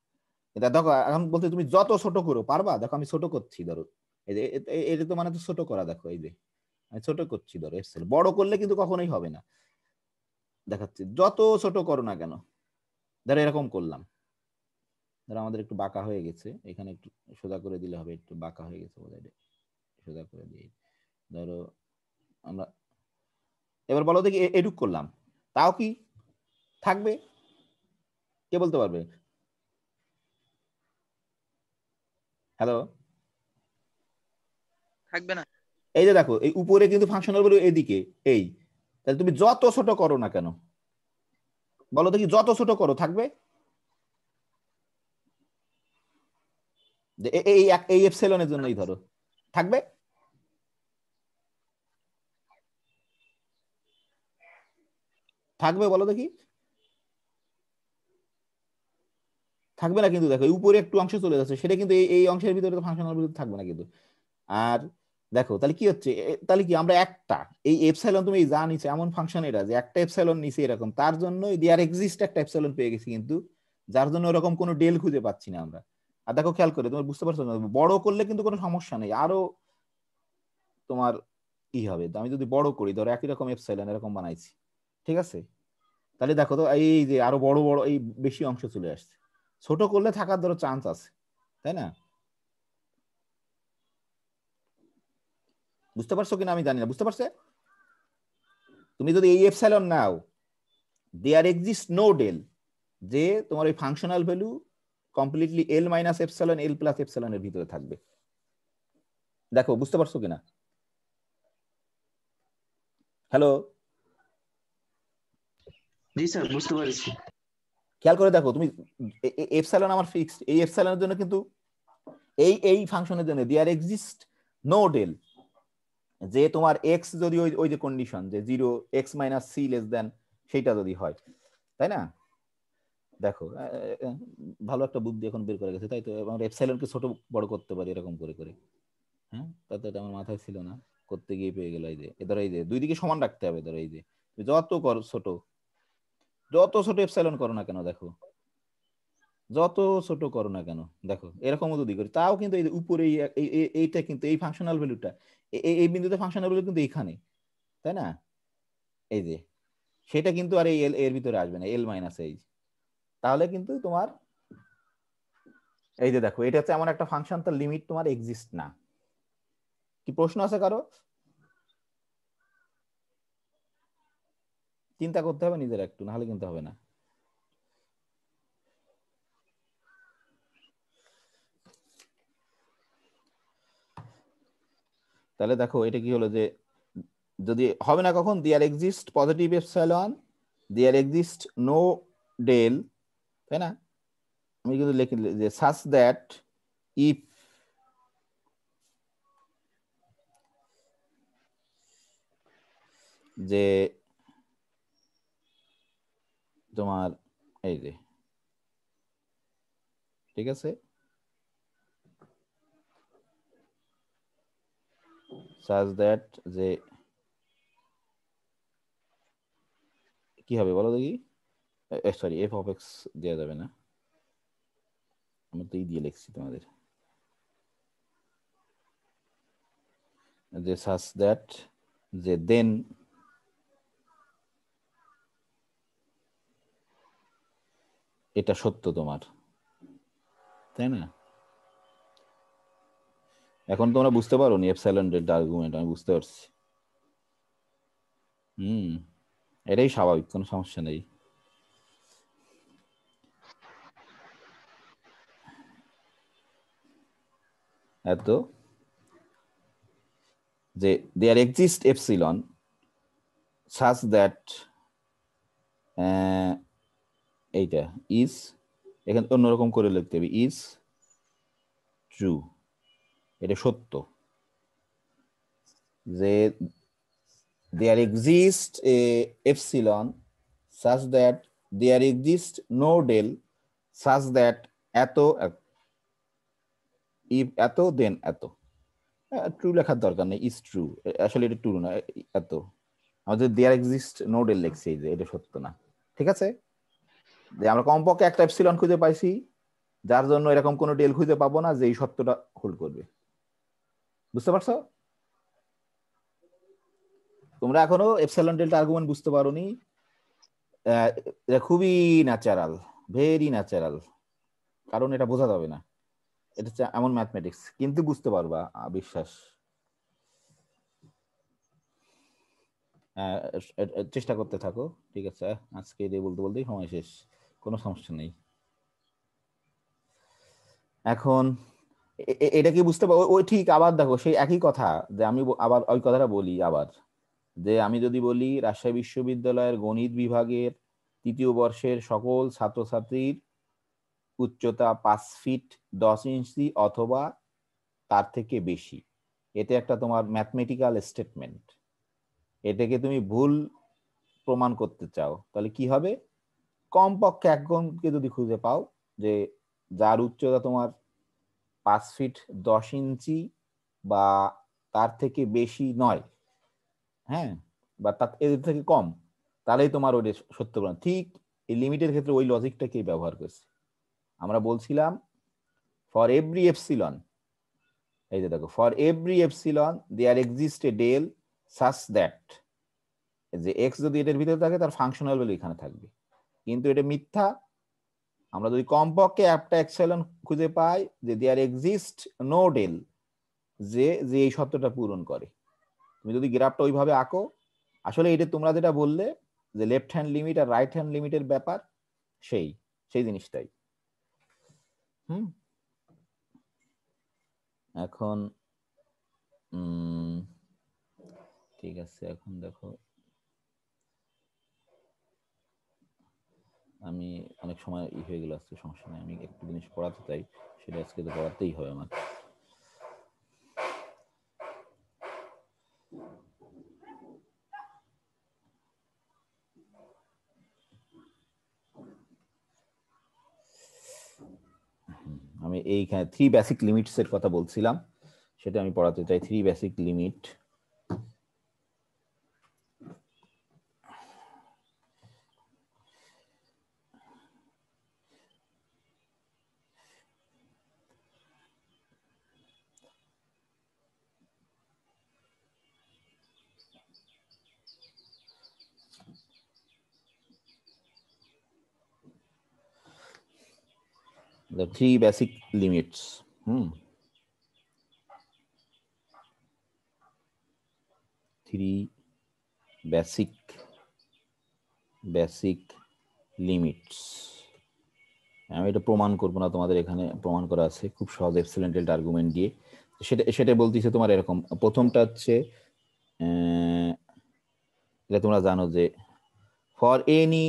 এটা দেখো এখন বলতে তুমি যত ছোট করো পারবা, দেখো আমি ছোট করছি, ধরো এই যে এটা তো মানে তো ছোট করা, দেখো এই যে আমি ছোট করছি, ধরো এপসাইলন বড় করলে কিন্তু কখনোই হবে না, দেখাচ্ছি যত ছোট করো না কেন, ধরো এরকম করলাম, ধরো আমাদের একটু বাঁকা হয়ে গেছে, এখানে একটু সোজা করে দিলে হবে, একটু বাঁকা হয়ে গেছে বোধহয়, সোজা করে দিই, ধরো আমরা এবার বলো দেখি এডুক করলাম, তাও কি থাকবে, কে বলতে পারবে? হ্যালো, থাকবে না। এই যে দেখো এই উপরে কিন্তু ফাংশনাল ভ্যালু এদিকে, এই তাহলে তুমি যত ছোট করো না কেন, বলো দেখি যত ছোট করো থাকবে, এই এই এপসিলনের জন্যই ধরো থাকবে, থাকবে বলো দেখি, থাকবে না কিন্তু, দেখো উপরে একটু অংশ চলে যাচ্ছে, সেটা কিন্তু এই অংশের ভিতরে তো ফাংশনাল ভ্যালু থাকবে না কিন্তু। আর দেখো তাহলে কি হচ্ছে, তাহলে কি আমরা একটা এই এপসাইলন, তুমি যা নিচে এমন ফাংশন এটা যে একটা এপসাইলন নিচে এরকম, তার জন্য দেয়ার এক্সিস্ট একটা এপসাইলন পেয়ে গেছি, কিন্তু যার জন্য এরকম কোনো ডেল খুঁজে পাচ্ছি না আমরা। আর দেখো খেয়াল করে তুমি বুঝতে পারছো না, বড় করলে কিন্তু কোনো সমস্যা নেই, আরো তোমার কি হবে, আমি যদি বড় করি, ধরো একই রকম এপসাইলন এরকম বানাইছি, ঠিক আছে, তাহলে দেখো তো এই যে আরো বড় বড় এই বেশি অংশ চলে আসছে, ছোট করলে থাকার ধরো চান্স আছে, তাই না? বুঝতে পারছো কিনা আমি জানি না, বুঝতে পারছো? তুমি যদি এই এপসাইলন নাও, দেয়ার এক্সিস্ট নো ডেল, যে তোমার ওই functional value completely L minus epsilon L plus এপসাইলনের ভিতরে থাকবে, দেখো বুঝতে পারছো কিনা? হ্যালো, জি স্যার, বুঝতে পারছি। খেয়াল করে দেখো তুমি, এপসাইলন আমার ফিক্সড, এই এপসাইলনের জন্য কিন্তু এই ফাংশনের জন্য দেয়ার এক্সিস্ট নো ডেল, যে তোমার এক্স যদি ওই ওই যে কন্ডিশন যে 0 x minus c less than সেইটা যদি হয়, তাই না? দেখো ভালো একটা বুদ্ধি এখন বের করে গেছে, তাই তো আমরা এপসাইলনকে ছোট বড় করতে পারি এরকম করে করে, হ্যাঁ, তাতে আমার মাথায় ছিল না, করতে গিয়ে পেয়ে গেল। এই যে এদের এই যে দুই দিকে সমান রাখতে হবে। এদের এই যে যত ছোট এপসাইলন করো না কেন, দেখো যত ছোট করো না কেন, দেখো এরকম যদি করি তাও কিন্তু এই উপরে এইটা কিন্তু এই ফাংশনাল ভ্যালুটা এই বিন্দুতে ফাংশনাল ভ্যালু কিন্তু এইখানে, তাই না? এই যে সেটা কিন্তু আর এই এল এর ভিতরে আসবে না, এল মাইনাস এই। তাহলে কিন্তু তোমার এই যে দেখো এটা হচ্ছে এমন একটা ফাংশন, তার লিমিট তোমার এক্সিস্ট না। কি প্রশ্ন আছে কারো? চিন্তা করতে হবে নিজের একটু, নাহলে কিন্তু হবে না। তাহলে দেখো এটা কি হলো যে যদি হবে না কখন, there exist positive epsilon, there exist no del, তাই না? আমি কিন্তু লিখি যে সাচ দ্যাট ইফ যে তোমার এই যে ঠিক আছে, সাচ দ্যাট যে কি হবে বলো দেখি, সরি এফ অফ এক্স দেওয়া যাবে না, আমি তো এই দিয়ে লিখছি তোমাদের, যে সাচ দ্যাট যে দেন এটা সত্য তোমার, তাই না? এখন তোমরা বুঝতে পারো নি এপসাইলন ডেল্টা আর্গুমেন্ট, আমি বুঝতে পারছি। এটাই স্বাভাবিক, কোনো সমস্যা নেই। এত যে there exist epsilon such that এইটা ইজ, এখানে অন্যরকম করে লিখতে হবে, ইজ ট্রু, এটা সত্য, যে there exist a epsilon such that there exist no del such that এত ইফ এত দেন এত, ট্রু লেখার দরকার নেই, ইজ ট্রু, আসলে এটা ট্রু না, এত আমাদের দেয়ার এক্সিস্ট নো ডেল লিখছি, যে এটা সত্য না, ঠিক আছে? যে আমরা কমপক্ষে একটা এপসিলন খুঁজে পাইছি যার জন্য এরকম কোনো ডেল খুঁজে পাবো না যে এই সত্যটা হোল্ড করবে। বুঝতে পারছো? তোমরা এখনো এপসিলন ডেল্টা আর্গুমেন্ট বুঝতে পারোনি, এটা খুবই ন্যাচারাল, ভেরি ন্যাচারাল, কারণ এটা বোঝা যাবে না, এটা হচ্ছে এমন ম্যাথমেটিক্স, কিন্তু বুঝতে পারবা, বিশ্বাস। চেষ্টা করতে থাকো, ঠিক আছে? আজকে এই বলতে বলতেই সময় শেষ, কোনো সমস্যা নেই। এখন এটা কি বুঝতে পারো? ওই ঠিক আবার দেখো সেই একই কথা, যে আমি আবার ওই কথাটা বলি আবার, যে আমি যদি বলি রাজশাহী বিশ্ববিদ্যালয়ের গণিত বিভাগের ৩য় বর্ষের সকল ছাত্রছাত্রীর উচ্চতা 5 ফিট 10 ইঞ্চি অথবা তার থেকে বেশি, এটা একটা তোমার ম্যাথমেটিক্যাল স্টেটমেন্ট। এটাকে তুমি ভুল প্রমাণ করতে চাও, তাহলে কি হবে? কমপক্ষে একজনকে যদি খুঁজে পাও যে যার উচ্চতা তোমার 5 ফিট 10 ইঞ্চি বা তার থেকে বেশি নয়, হ্যাঁ, বা তার এর থেকে কম, তাহলেই তোমার ওই সত্য প্রমাণ। ঠিক এই লিমিটের ক্ষেত্রে ওই লজিকটাকেই ব্যবহার করছে। আমরা বলছিলাম ফর এভরি এপসিলন, এই যে দেখো, for every epsilon there exist a del such that, যে এক্স যদি এটার ভিতরে থাকে তার ফাংশনাল ভ্যালু এখানে থাকবে, কিন্তু এটা মিথ্যা। আমরা যদি কমপক্ষে একটা এপসিলন খুঁজে পাই যে দেয়ার এক্সিস্ট নো ডেল, যে যে এই সত্যটা পূরণ করে। তুমি যদি গ্রাফটা ওইভাবে আঁকো, আসলে এটা তোমরা যেটা বললে যে লেফট হ্যান্ড লিমিট আর রাইট হ্যান্ড লিমিটের ব্যাপার, সেই সেই জিনিসটাই। এখন ঠিক আছে, এখন দেখো আমি অনেক সময় হয়ে গেল আজকে, সমস্যা নেই, আমি একটু জিনিস পড়াতে চাই, সেটা আজকে তো পড়াতেই হবে আমার। আমি এইখানে 3 বেসিক লিমিটস এর কথা বলছিলাম, সেটা আমি পড়াতে চাই। 3 basic limit the three basic limits. Three basic limits. আমি এটা প্রমাণ করবো না, তোমাদের এখানে প্রমাণ করা আছে খুব সহজ এপসিলন ডেল্টা আর্গুমেন্ট দিয়ে। সেটা বলতেছে তোমার এরকম, প্রথমটা হচ্ছে এটা তোমরা জানো যে for any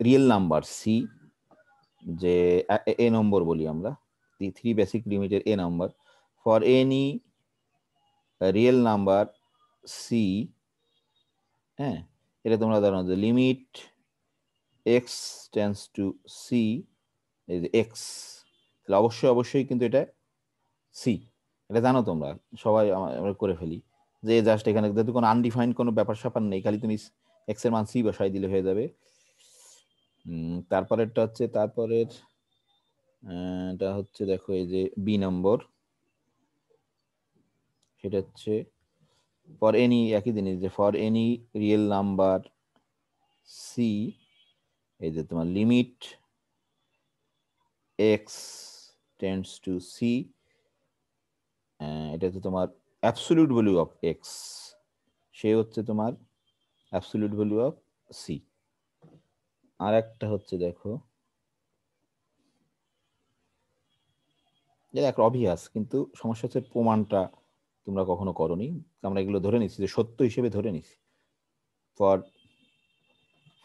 real number c, যে এ নম্বর বলি আমরা, থ্রি বেসিক লিমিটের a number, for any real number c, হ্যাঁ, এটা তোমরা জানো যে limit x tends to c, এই যে এক্স, তাহলে অবশ্যই কিন্তু এটা সি, এটা জানো তোমরা সবাই, আমরা করে ফেলি যে জাস্ট এখানে যেহেতু কোনো আনডিফাইন্ড কোনো ব্যাপার স্যাপার নেই, খালি তুমি এক্স এর মান সি বসাই দিলে হয়ে যাবে। তারপরেরটা হচ্ছে, তারপরের এটা হচ্ছে দেখো এই যে বি নম্বর, সেটা হচ্ছে ফর এনি, একই জিনিস, যে for any real number c, এই যে তোমার limit x tends to c, এটা হচ্ছে তোমার অ্যাবসলিউট ভ্যালু অফ এক্স, সে হচ্ছে তোমার অ্যাবসলিউট ভ্যালু অফ সি। আর একটা হচ্ছে দেখো, এটা একটা অবভিয়াস, কিন্তু সমস্যা হচ্ছে প্রমাণটা তোমরা কখনো করোনি, আমরা এগুলো ধরে নিচ্ছি যে সত্য হিসেবে ধরে নিচ্ছি।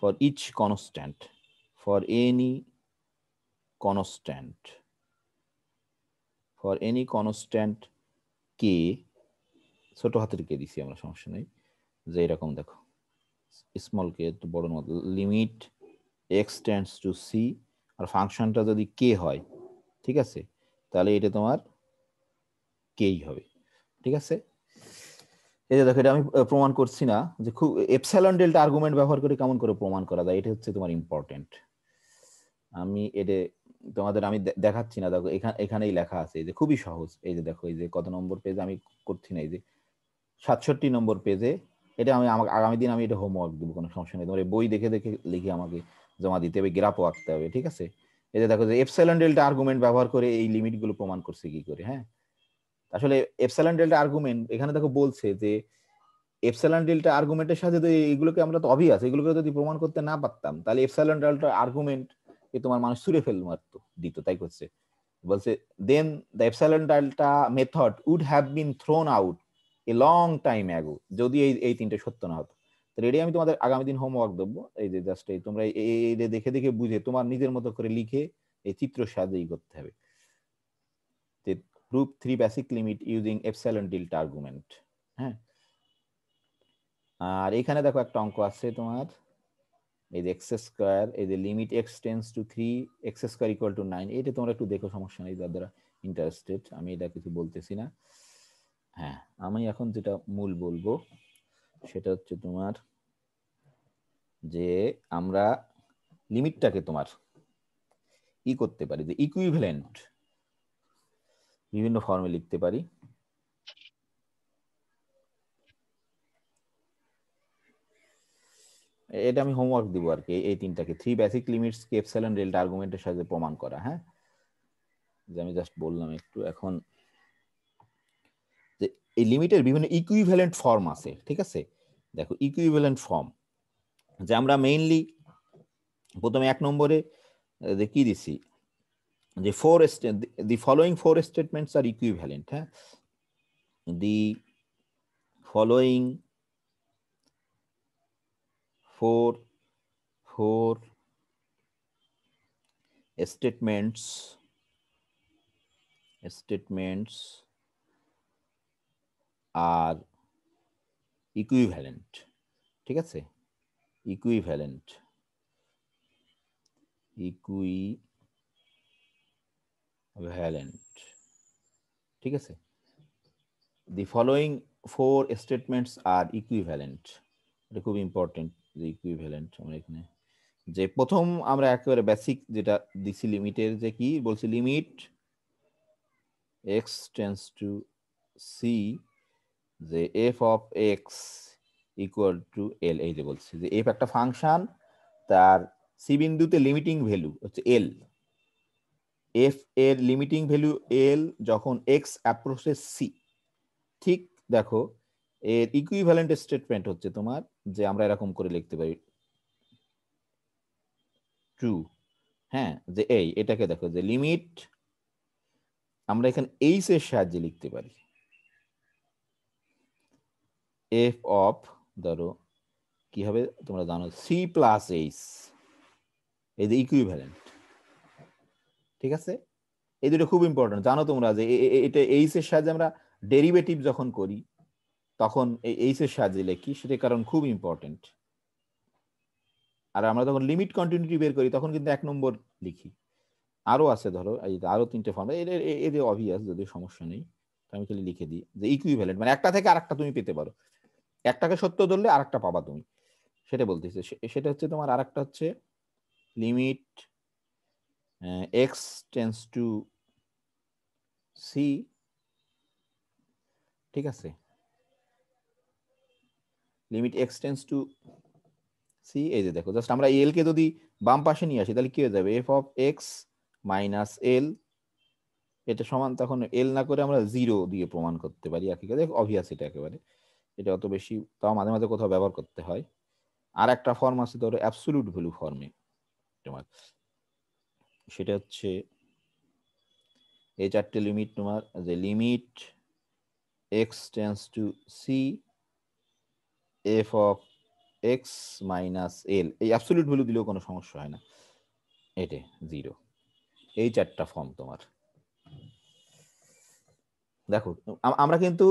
For each constant, for any constant, for any constant k, ছোট হাতের কে দিছি আমরা, সমস্যা নেই, যে এরকম দেখো স্মল কে একটু বড় মত, limit x tends to c, আর ফাংশনটা যদি কে হয়, ঠিক আছে, তাহলে এটা তোমার কেই হবে, ঠিক আছে। এই যে দেখো, এটা আমি প্রমাণ করছি না, যে খুব এপসাইলন ডেল্টা আর্গুমেন্ট ব্যবহার করে কেমন করে প্রমাণ করা যায়, এটা হচ্ছে তোমার ইম্পর্টেন্ট। আমি এটা তোমাদের আমি দেখাচ্ছি না, দেখো এখানেই লেখা আছে, যে খুবই সহজ। এই যে দেখো, এই যে কত নম্বর পেজে আমি করছি না, এই যে 67 নম্বর পেজে, এটা আমি আমাকে আগামী দিন আমি এটা হোমওয়ার্ক দেবো, কোনো সমস্যা নেই, তোমার বই দেখে দেখে লিখে আমাকে জমা দিতে হবে, গ্রাফও আঁকতে হবে, ঠিক আছে। এই যে দেখো, যে এপসাইলন ডেল্টা আর্গুমেন্ট ব্যবহার করে এই লিমিটগুলো প্রমাণ করছে কি করে। হ্যাঁ, আসলে এপসাইলন ডেল্টা আর্গুমেন্ট এখানে দেখো বলছে যে এপসাইলন ডেল্টা আর্গুমেন্টের সাথে যদি এগুলোকে, আমরা তো অবভিয়াস এগুলোকে যদি প্রমাণ করতে না পারতাম, তাহলে এপসাইলন ডেল্টা আর্গুমেন্ট কে তোমার মানুষ ছুঁড়ে ফেল মারতো, দিত, তাই করছে, বলছে then the epsilon delta method would have been thrown out a long time ago, যদি এই তিনটে সত্য না হতো। তো রেডি, আমি তোমাদের আগামী দিন হোমওয়ার্ক দেবো, এই যে জাস্ট এই তোমরা এই দেখে দেখে বুঝে তোমার নিজের মতো করে লিখে এই চিত্র সাজিয়ে করতে হবে, যে proof 3 basic limit using epsilon delta argument. হ্যাঁ, আর এখানে দেখো একটা অঙ্ক আছে তোমার, এই যে এক্স স্কোয়ার, এই যে limit x tends to 3 x square equal to 9, এটা তোমরা একটু দেখো, সমস্যা নেই, যার দ্বারা ইন্টারেস্টেড, আমি এটা কিছু বলতেছি না। হ্যাঁ, আমি এখন যেটা মূল বলবো সেটা হচ্ছে তোমার, যে আমরা লিমিটটাকে তোমার করতে পারি, যে ইকুইভ্যালেন্ট বিভিন্ন ফর্মে লিখতে পারি। এটা আমি হোমওয়ার্ক দিব আর কি, এই তিনটাকে, 3 বেসিক লিমিটস কে এপসাইলন ডেল্টা আর্গুমেন্টের সাথে প্রমাণ করা। হ্যাঁ, যে আমি জাস্ট বললাম একটু, এখন যে এই লিমিটের বিভিন্ন ইকুইভ্যালেন্ট ফর্ম আছে, ঠিক আছে। দেখো ইকুইভ্যালেন্ট ফর্ম, যে আমরা মেইনলি প্রথমে 1 নম্বরে যে কি দিছি, যে the following 4 statements are equivalent. হ্যাঁ, the following 4 statements are equivalent, ঠিক আছে, equivalent, ঠিক আছে। the following 4 statements are equivalent, এটা খুব ইম্পর্টেন্ট, যে ইকুইভ্যালেন্ট। আমরা এখানে যে প্রথম আমরা একেবারে বেসিক যেটা দিছি লিমিটের, যে কি বলছি, limit x tends to c, যে f of x equal to l, এই যে বলছি যে f একটা ফাংশন, তার c বিন্দুতে লিমিটিং ভ্যালু হচ্ছে l, এফ এর লিমিটিং ভ্যালু এল যখন এক্স অ্যাপ্রোচেস সি, ঠিক দেখো এর ইকুইভ্যালেন্ট স্টেটমেন্ট হচ্ছে তোমার যে আমরা এরকম করে লিখতে পারি ট্রু, হ্যাঁ, যে এটাকে দেখো যে লিমিট আমরা এখানে এইচ এর সাহায্যে লিখতে পারি এফ অফ, ধরো কি হবে তোমরা জানো, সি প্লাস এইচ, এই যে ইকুইভ্যালেন্ট, ঠিক আছে? এই দুটো খুব ইম্পর্টেন্ট, জানো তোমরা যে এটা এইচ এর সাহায্যে আমরা ডেরিভেটিভ যখন করি তখন এই এইচ এর সাহায্যে লিখি, সেটার কারণ খুব ইম্পর্টেন্ট। আর আমরা যখন লিমিট কন্টিনিউটি বের করি তখন কিন্তু 1 নম্বর লিখি। আরো আছে, ধরো এই আরো 3টে ফর্ম, এদের অবভিয়াস, যদি সমস্যা নেই আমি খালি লিখে দিই যে ইকুইভ্যালেন্ট মানে একটা থেকে আরেকটা তুমি পেতে পারো, একটাকে সত্য ধরলে আরেকটা পাবা তুমি, সেটা বলতেছে। সেটা হচ্ছে তোমার আরেকটা হচ্ছে limit x tends to c, ঠিক আছে, limit x tends to c, এই যে দেখো জাস্ট আমরা এল কে যদি বাম পাশে নিয়ে আসি তাহলে কি হয়ে যাবে, এফ অফ এক্স মাইনাস এল, এটা সমান, তখন এল না করে আমরা 0 দিয়ে প্রমাণ করতে পারি, একই কাজ, অবভিয়াস এটা একেবারে, এটা অত বেশি, তাও মাঝে মাঝে কোথাও ব্যবহার করতে হয়। আর একটা ফর্ম আছে ধরো অ্যাবসলিউট ভ্যালু ফর্মে তোমার, সেটা হচ্ছে এই 4টে লিমিট তোমার, যে limit x tends to c f of x minus L, এই অ্যাবসলিউট ভ্যালু দিলেও কোনো সমস্যা হয় না, এটা 0, এই 4টা ফর্ম তোমার। দেখো আমরা কিন্তু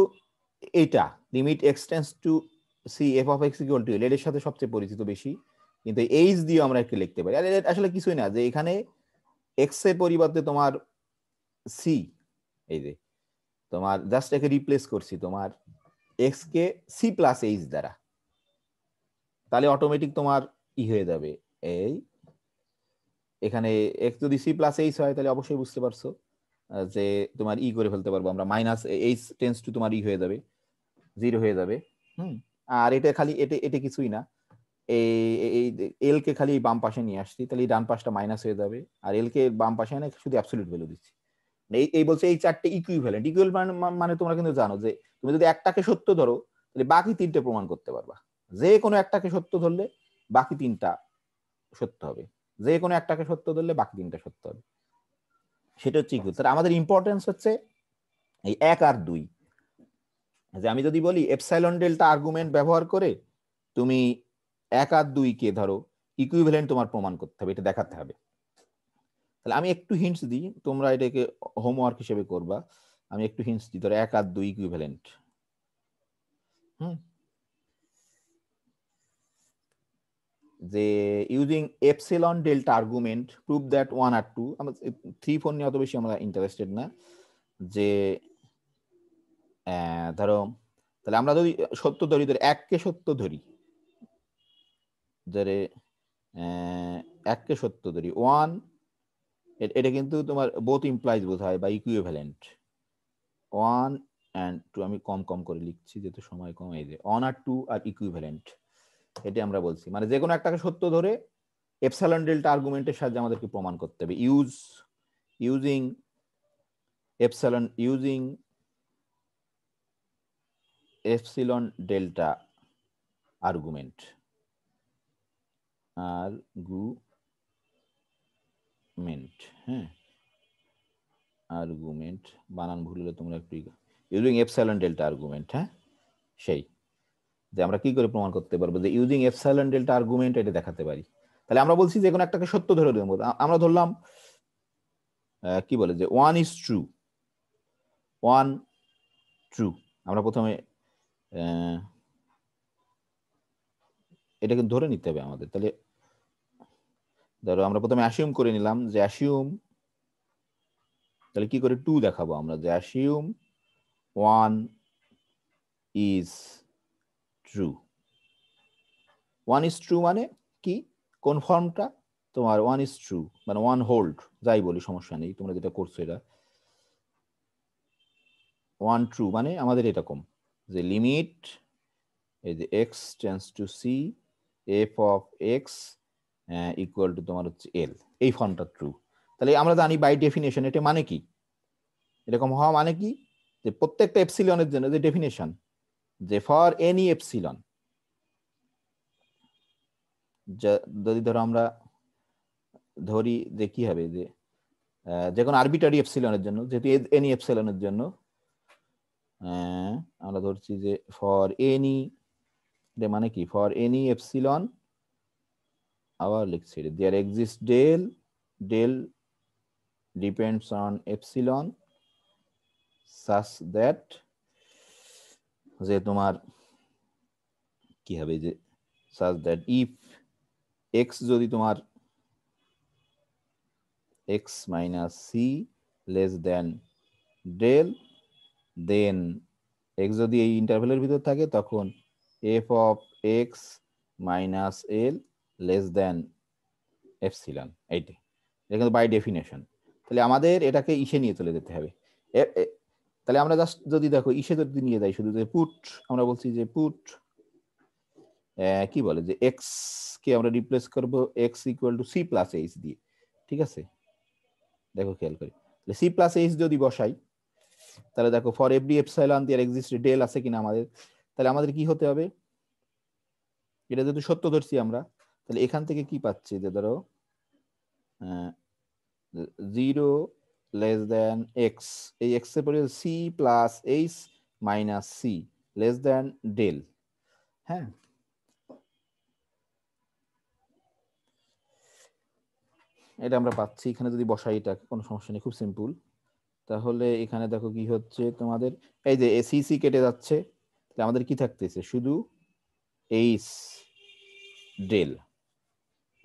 এইটা limit x tends to c f of x equal to L এর সাথে সবচেয়ে পরিচিত বেশি, কিন্তু এইচ দিয়ে আমরা একটু লিখতে পারি। আর আসলে কিছুই না, যে এখানে এক্স এর পরিবর্তে তোমার সি, এই যে তোমার জাস্ট একে রিপ্লেস করছি তোমার x K C plus H দ্বারা, তাহলে অটোমেটিক তোমার হয়ে যাবে এই, এখানে এক্স যদি সি প্লাস এইচ হয় তাহলে অবশ্যই বুঝতে পারছো যে তোমার করে ফেলতে পারবো আমরা, মাইনাস এইচ টেন্স টু তোমার হয়ে যাবে 0 হয়ে যাবে। আর এটা খালি এটা কিছুই না, এই এল কে খালি বাম পাশে নিয়ে আসছি, তাহলে ডান পাশটা মাইনাস হয়ে যাবে, আর এল কে বাম পাশে এনে শুধু অ্যাবসলিউট ভ্যালু দিচ্ছি। এই বলছে এই 4টে ইকুইভ্যালেন্ট, মানে তোমরা কিন্তু জানো যে তুমি যদি একটাকে সত্য ধরো তাহলে বাকি 3টে প্রমাণ করতে পারবা, যে কোনো একটাকে সত্য ধরলে বাকি 3টা সত্য হবে, যে কোনো একটাকে সত্য ধরলে বাকি 3টা সত্য হবে, সেটা হচ্ছে ইকুইভ্যালেন্ট। আমাদের ইম্পর্টেন্স হচ্ছে এই 1 আর 2, যে আমি যদি বলি এপসাইলন ডেল্টা আর্গুমেন্ট ব্যবহার করে তুমি 1 আর 2 কে ধরো ইকুইভ্যালেন্ট তোমার প্রমাণ করতে হবে, এটা দেখাতে হবে। তাহলে আমি একটু হিন্টস দিই, তোমরা এটাকে হোমওয়ার্ক হিসেবে করবা। আমি একটু হিন্টস দিই, ধরো 1 আর 2 ইকুইভ্যালেন্ট, যে using epsilon delta argument prove that 1 আর 2, আমরা 3 4 নিয়ে অত বেশি আমরা ইন্টারেস্টেড না, যে ধরো তাহলে আমরা যদি সত্য ধরি, ধরে 1 কে সত্য ধরি, ধরে 1 কে সত্য ধরি, 1 এটা কিন্তু তোমার বোথ ইমপ্লাইজ বোঝায় বা ইকুইভ্যালেন্ট, 1 and 2 আমি কম কম করে লিখছি যেহেতু সময় কম, এই যে 1 আর 2 আর ইকুইভ্যালেন্ট, এটা আমরা বলছি, মানে যে কোনো একটাকে সত্য ধরে এপসাইলন ডেল্টা আর্গুমেন্টের সাহায্যে আমাদেরকে প্রমাণ করতে হবে, ইউজিং এপসিলন ডেল্টা আর্গুমেন্ট, হ্যাঁ, আর্গুমেন্ট বানান ভুল হলে তোমরা একটু, ইউজিং এপসাইলন ডেল্টা আর্গুমেন্ট, হ্যাঁ, সেই যে আমরা কি করে প্রমাণ করতে পারবো যে ইউজিং এপসাইলন ডেল্টা আর্গুমেন্ট, এটা দেখাতে পারি। তাহলে আমরা বলছি যে কোনো একটাকে সত্য ধরে দেবো, আমরা ধরলাম কি বলে যে 1 is true, 1 ট্রু, আমরা প্রথমে এটাকে ধরে নিতে হবে আমাদের। তাহলে ধরো আমরা প্রথমে অ্যাসিউম করে নিলাম যে অ্যাসিউম, তাহলে কি করে 2 দেখাবো আমরা, যে assume 1 is true, 1 is true মানে কি, কোন ফর্মটা তোমার 1 is true মানে 1 হোল্ড, যাই বলি সমস্যা নেই, তোমরা যেটা করছো এটা 1 ট্রু, মানে আমাদের এরকম যে লিমিট এই যে x tends to c f of x equal to তোমার হচ্ছে l, এই ফর্মটা ট্রু। তাহলে আমরা জানি বাই ডেফিনেশন এটা মানে কি, এরকম হওয়া মানে কি, যে প্রত্যেকটা এপসিলনের জন্য যে ডেফিনেশন, যে ফর এনি এপসিলন, যদি ধরো আমরা ধরি যে কি হবে, যে কোনো আরবিটারি এপসিলনের জন্য, যেহেতু এনি এপসিলনের জন্য আমরা ধরছি যে ফর এনি, মানে কি, ফর এনি এপসিলন, আবার লিখছি there exist del depends on epsilon such that, যে তোমার কি হবে, যে such that if x যদি তোমার x minus c less than del, then x যদি এই ইন্টারভ্যালের ভিতর থাকে তখন f of x minus l less than epsilon, এইটাই, এটা কিন্তু বাই ডেফিনেশন। তাহলে আমাদের এটাকে ইসে নিয়ে চলে যেতে হবে। তাহলে আমরা জাস্ট যদি দেখো ইসে যদি নিয়ে যাই, শুধু যে পুট, আমরা বলছি যে পুট কি বলে, যে এক্স কে আমরা রিপ্লেস করব x equal to c plus h দিয়ে, ঠিক আছে? দেখো খেয়াল করি, সি প্লাস এইচ যদি বসাই, তাহলে দেখো for every epsilon there exist del আছে কিনা আমাদের, তাহলে আমাদের কি হতে হবে, এটা যদি সত্য ধরছি আমরা, তাহলে এখান থেকে কি পাচ্ছি, যে ধরো 0 লেস দেন এক্স, এই এক্স এর পরে c plus h minus c less than del. হ্যাঁ, এটা আমরা পাচ্ছি, এখানে যদি বসাই এটা কোনো সমস্যা নেই, খুব সিম্পল। তাহলে এখানে দেখো কি হচ্ছে তোমাদের, এই যে এসিসি কেটে যাচ্ছে, তাহলে আমাদের কি থাকতেছে, শুধু এইচ ডেল,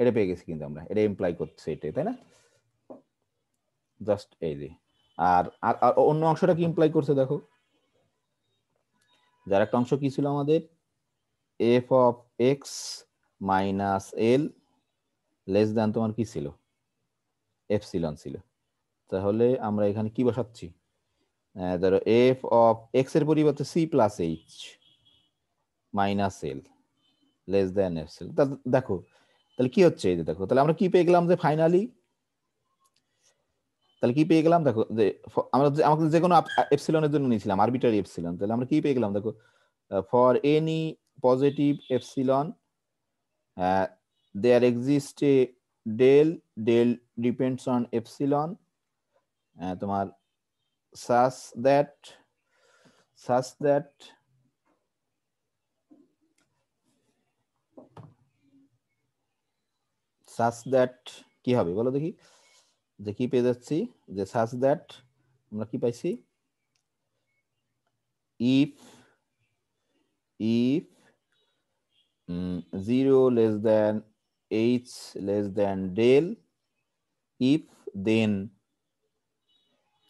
এটা পেয়ে গেছি কিন্তু আমরা, এটা ইমপ্লাই করছে এটা, তাই না? জাস্ট এই যে, আর অন্য অংশটা কি ইমপ্লাই করছে দেখো, যার একটা অংশ কি ছিল আমাদের, F of x minus L less than তোমার কি ছিল, এপসিলন ছিল। তাহলে আমরা এখানে কি বসাচ্ছি, ধরো এফ অফ এক্স এর পরিবর্তে C plus h minus L less than epsilon. দেখো তাহলে কি হচ্ছে, এই যে দেখো, তাহলে আমরা কি পেয়ে গেলাম, যে ফাইনালি, তাহলে কি পেয়ে গেলাম দেখো, যে আমরা আমাকে যে কোনো এপসিলনের জন্য নিয়েছিলাম আরবিটারি এপসিলন, তাহলে আমরা কি পেয়ে গেলাম দেখো, for any positive epsilon there exists a del depends on epsilon তোমার such that কি হবে বলো দেখি, যে কি পেয়ে যাচ্ছি, যে such that আমরা কি পাইছি, if 0 less than h less than del, if then,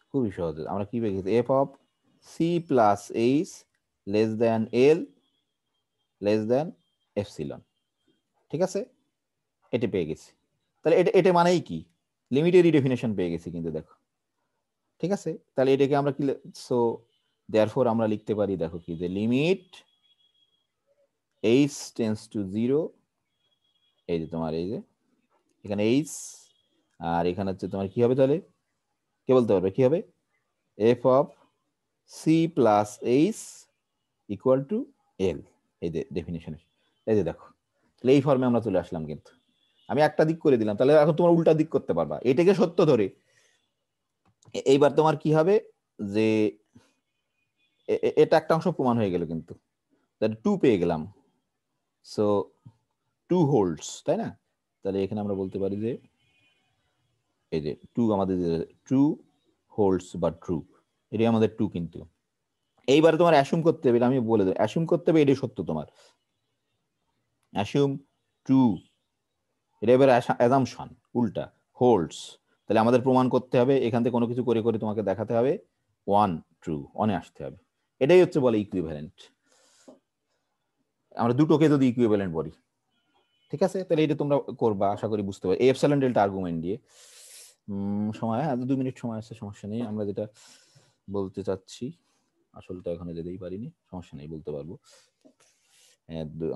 খুবই সহজ, আমরা কি পেয়ে গেছি, f of c plus h less than l less than epsilon, ঠিক আছে? এটা পেয়ে গেছি। তাহলে এটা মানেই কি, লিমিটেরই ডেফিনেশন পেয়ে গেছি কিন্তু দেখো, ঠিক আছে? তাহলে এটাকে আমরা কি, সো দেয়ারফর আমরা লিখতে পারি, দেখো কি, যে লিমিট h টেন্ডস টু 0, এই যে তোমার, এই যে এখানে h, আর এখানে হচ্ছে তোমার কি হবে, তাহলে কে বলতে পারবে কি হবে, f of c plus h equal to l, এই যে ডেফিনেশন, এই যে দেখো, তাহলে এই ফর্মে আমরা চলে আসলাম। কিন্তু আমি একটা দিক করে দিলাম, তাহলে এখন তোমার উল্টা দিক করতে পারবা, এটাকে সত্য ধরে এইবার তোমার কি হবে, যে এটা একটা অংশ প্রমাণ হয়ে গেল, কিন্তু 2 পেয়ে গেলাম, সো 2 হোল্ডস, তাই না? তাহলে এখানে আমরা বলতে পারি যে এই যে 2 আমাদের ট্রু হোল্ডস বা ট্রু, এটাই আমাদের 2। কিন্তু এইবার তোমার অ্যাসিউম করতে হবে, আমি বলে দেব, অ্যাসিউম করতে হবে এটাই সত্য, তোমার অ্যাসিউম ট্রু, এটা এবার অ্যাজাম্পশন উল্টা, হোল্ডস, তাহলে আমাদের প্রমাণ করতে হবে, এখান থেকে কোনো কিছু করে করে তোমাকে দেখাতে হবে 1 ট্রু, 1 আসতে হবে, এটাই হচ্ছে বলে ইকুইভ্যালেন্ট। আমরা দুটোকে যদি ইকুইভ্যালেন্ট বলি, ঠিক আছে? তাহলে এটা তোমরা করবা, আশা করি বুঝতে পারবে, এপসাইলন ডেল্টা আর্গুমেন্ট দিয়ে। সময় 2 মিনিট সময় আছে, সমস্যা নেই। আমরা যেটা বলতে চাচ্ছি আসলটা এখানে যেতেই পারিনি, সমস্যা নেই, বলতে পারবো।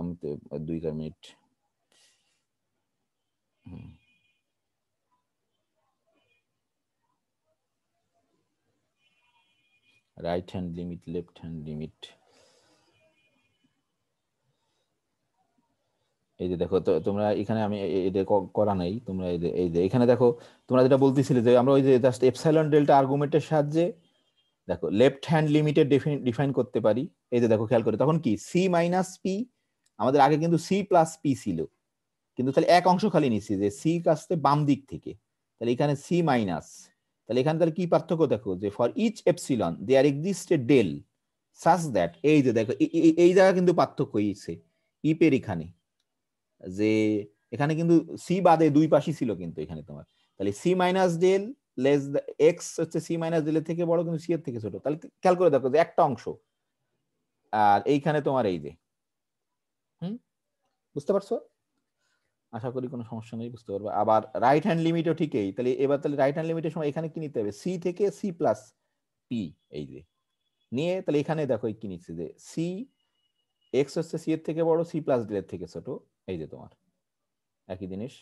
আমি তো 2-4 minute. Right hand limit, left hand limit. এই যে দেখো, তো তোমরা এখানে আমি এটা করা নাই, তোমরা এই যে এখানে দেখো, তোমরা যেটা বলতেছিলে যে আমরা ওই যে জাস্ট এপসাইলন ডেল্টা আর্গুমেন্টের সাহায্যে দেখো লেফট হ্যান্ড লিমিটেড ডিফাইন করতে পারি। এই যে দেখো খেয়াল করে, তখন কি সি মাইনাস পি, আমাদের আগে কিন্তু সি প্লাস পি ছিল, কিন্তু তাহলে এক অংশ খালি নিচ্ছি যে সি আসছে বাম দিক থেকে, তাহলে এখানে সি মাইনাস, তাহলে এখানে তাহলে কি পার্থক্য দেখো যে for each epsilon there exist a del such that, এই যে দেখো এই জায়গা কিন্তু পার্থক্য হয়েছে ইপের এখানে, যে এখানে কিন্তু সি বাদে দুই পাশই ছিল কিন্তু এখানে তোমার, তাহলে c minus del less x হচ্ছে সি মাইনাস ডেল এর থেকে বড় কিন্তু সি এর থেকে ছোট, তাহলে খেয়াল করে দেখো যে একটা অংশ, আর এইখানে তোমার এই যে বুঝতে পারছো? আশা করি কোনো সমস্যা নেই, বুঝতে পারবে। আবার রাইট হ্যান্ড লিমিটও ঠিকই, তাহলে এবার তাহলে রাইট হ্যান্ড লিমিটের সময় এখানে কি নিতে হবে, সি থেকে সি প্লাস পি, এই যে নিয়ে তাহলে এখানে দেখো কি নিচ্ছে যে সি এক্স হচ্ছে সি এর থেকে বড়, সি প্লাস ডি এর থেকে ছোট, এই যে তোমার একই জিনিস।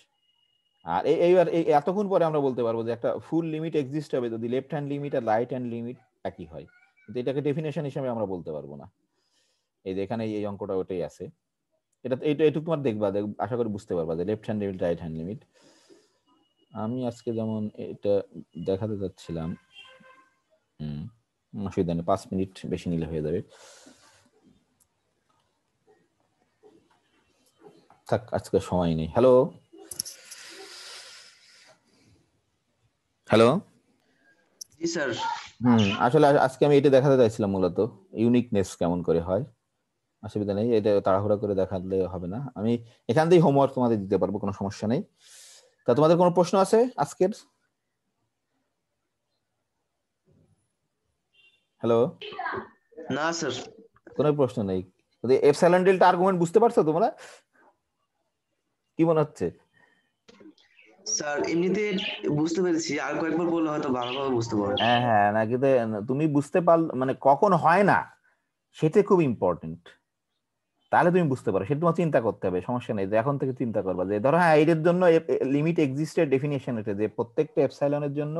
আর এইবার এই এতক্ষণ পরে আমরা বলতে পারবো যে একটা ফুল লিমিট এক্সিস্ট হবে যদি লেফট হ্যান্ড লিমিট আর রাইট হ্যান্ড লিমিট একই হয়, কিন্তু এটাকে ডেফিনেশন হিসেবে আমরা বলতে পারবো না। এই যে এখানে এই অঙ্কটা ওটাই আছে, এটা এটুকু তোমার দেখবা, আশা করি বুঝতে পারবা যে left hand limit right hand limit. আমি আজকে যেমন এটা দেখাতে যাচ্ছিলাম, অসুবিধা নেই, 5 মিনিট বেশি নিলে হয়ে যাবে। থাক, আজকে সময় নেই। হ্যালো হ্যালো, জি স্যার। আসলে আজকে আমি এটা দেখাতে চাইছিলাম মূলত ইউনিকনেস কেমন করে হয়। অসুবিধা নেই, এটা তাড়াহুড়া করে দেখালে হবে না, আমি এখান থেকেই হোমওয়ার্ক তোমাদের দিতে পারবো, কোনো সমস্যা নেই। তা তোমাদের কোনো প্রশ্ন আছে আজকের? হ্যালো, না স্যার। কোনো প্রশ্ন নেই। এপসাইলন ডেল্টা আর্গুমেন্ট বুঝতে পারছো তোমরা? কি মনে হচ্ছে? স্যার এমনিতে বুঝতে পেরেছি, আর কয়েকবার বললে হয়তো ভালোভাবে বুঝতে পারবো। হ্যাঁ হ্যাঁ, না কিন্তু তুমি বুঝতে পারলে মানে কখন হয় না সেটা খুব ইম্পর্টেন্ট, তাহলে তুমি বুঝতে পারো, সেটা তোমার চিন্তা করতে হবে, সমস্যা নেই যে এখন থেকে চিন্তা করবা যে ধরো হ্যাঁ এর জন্য লিমিট এক্সিস্টের ডেফিনিশন এটা যে প্রত্যেকটা এপসাইলনের জন্য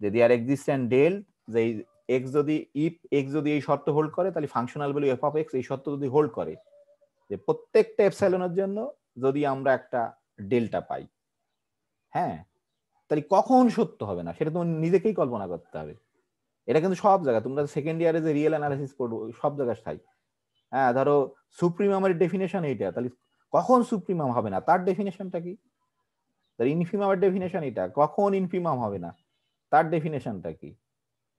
যে দেয়ার এক্সিস্ট এন্ড ডেল, যে এক্স যদি ইফ এক্স যদি এই শর্ত হোল্ড করে তাহলে functional value F of x এই শর্ত যদি হোল্ড করে, যে প্রত্যেকটা এপসাইলনের জন্য যদি আমরা একটা ডেল্টা পাই, হ্যাঁ, তাহলে কখন সত্য হবে না সেটা তুমি নিজেকেই কল্পনা করতে হবে। এটা কিন্তু সব জায়গায় তোমরা সেকেন্ড ইয়ারে যে রিয়েল অ্যানালাইসিস করবো সব জায়গায় স্থায়ী। হ্যাঁ, ধরো সুপ্রিমামের ডেফিনেশন এইটা, তাহলে কখন সুপ্রিমাম হবে না তার ডেফিনেশনটা কি? তার ইনফিমামের ডেফিনেশন এটা, কখন ইনফিমাম হবে না তার ডেফিনেশনটা কি?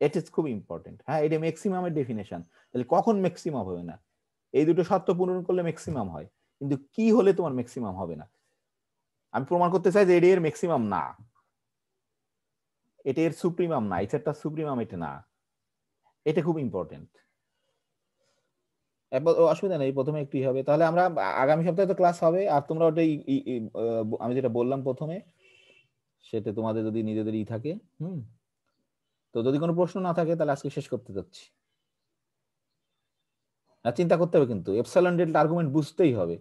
এটা খুব ইম্পর্টেন্ট। হ্যাঁ, এটা ম্যাক্সিমামের ডেফিনেশন, তাহলে কখন ম্যাক্সিমাম হবে না? এই দুটো শর্ত পূরণ করলে ম্যাক্সিমাম হয়, কিন্তু কি হলে তোমার ম্যাক্সিমাম হবে না? আমি প্রমাণ করতে চাই যে এটা এর ম্যাক্সিমাম না, এটা এর সুপ্রিমাম না, এটা সুপ্রিমাম এটা না, এটা খুব ইম্পর্টেন্ট। অসুবিধা নেই, প্রথমে একটু হবে, তাহলে আমরা আগামী সপ্তাহে তো ক্লাস হবে, আর তোমরা ওটা আমি যেটা বললাম প্রথমে সেটা তোমাদের যদি নিজেদের থাকে, তো যদি কোনো প্রশ্ন না থাকে তাহলে আজকে শেষ করতে যাচ্ছি। চিন্তা করতে হবে কিন্তু এপসাইলন ডেল্টা আর্গুমেন্ট বুঝতেই হবে।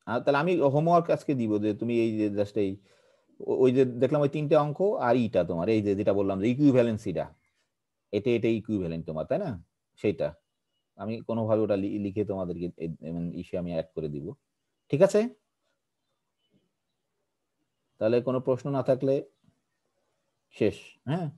আর তাহলে আমি হোমওয়ার্ক আজকে দিব যে তুমি এই যে জাস্ট এই ওই যে দেখলাম ওই 3টে অঙ্ক আর ইটা তোমার এই যে যেটা বললাম যে ইকুইভ্যালেন্সিটা, এটা ইকুইভ্যালেন্ট তোমার, তাই না? সেইটা আমি কোনোভাবে ওটা লিখে তোমাদেরকে ইসে আমি অ্যাড করে দিব, ঠিক আছে? তাহলে কোনো প্রশ্ন না থাকলে শেষ। হ্যাঁ।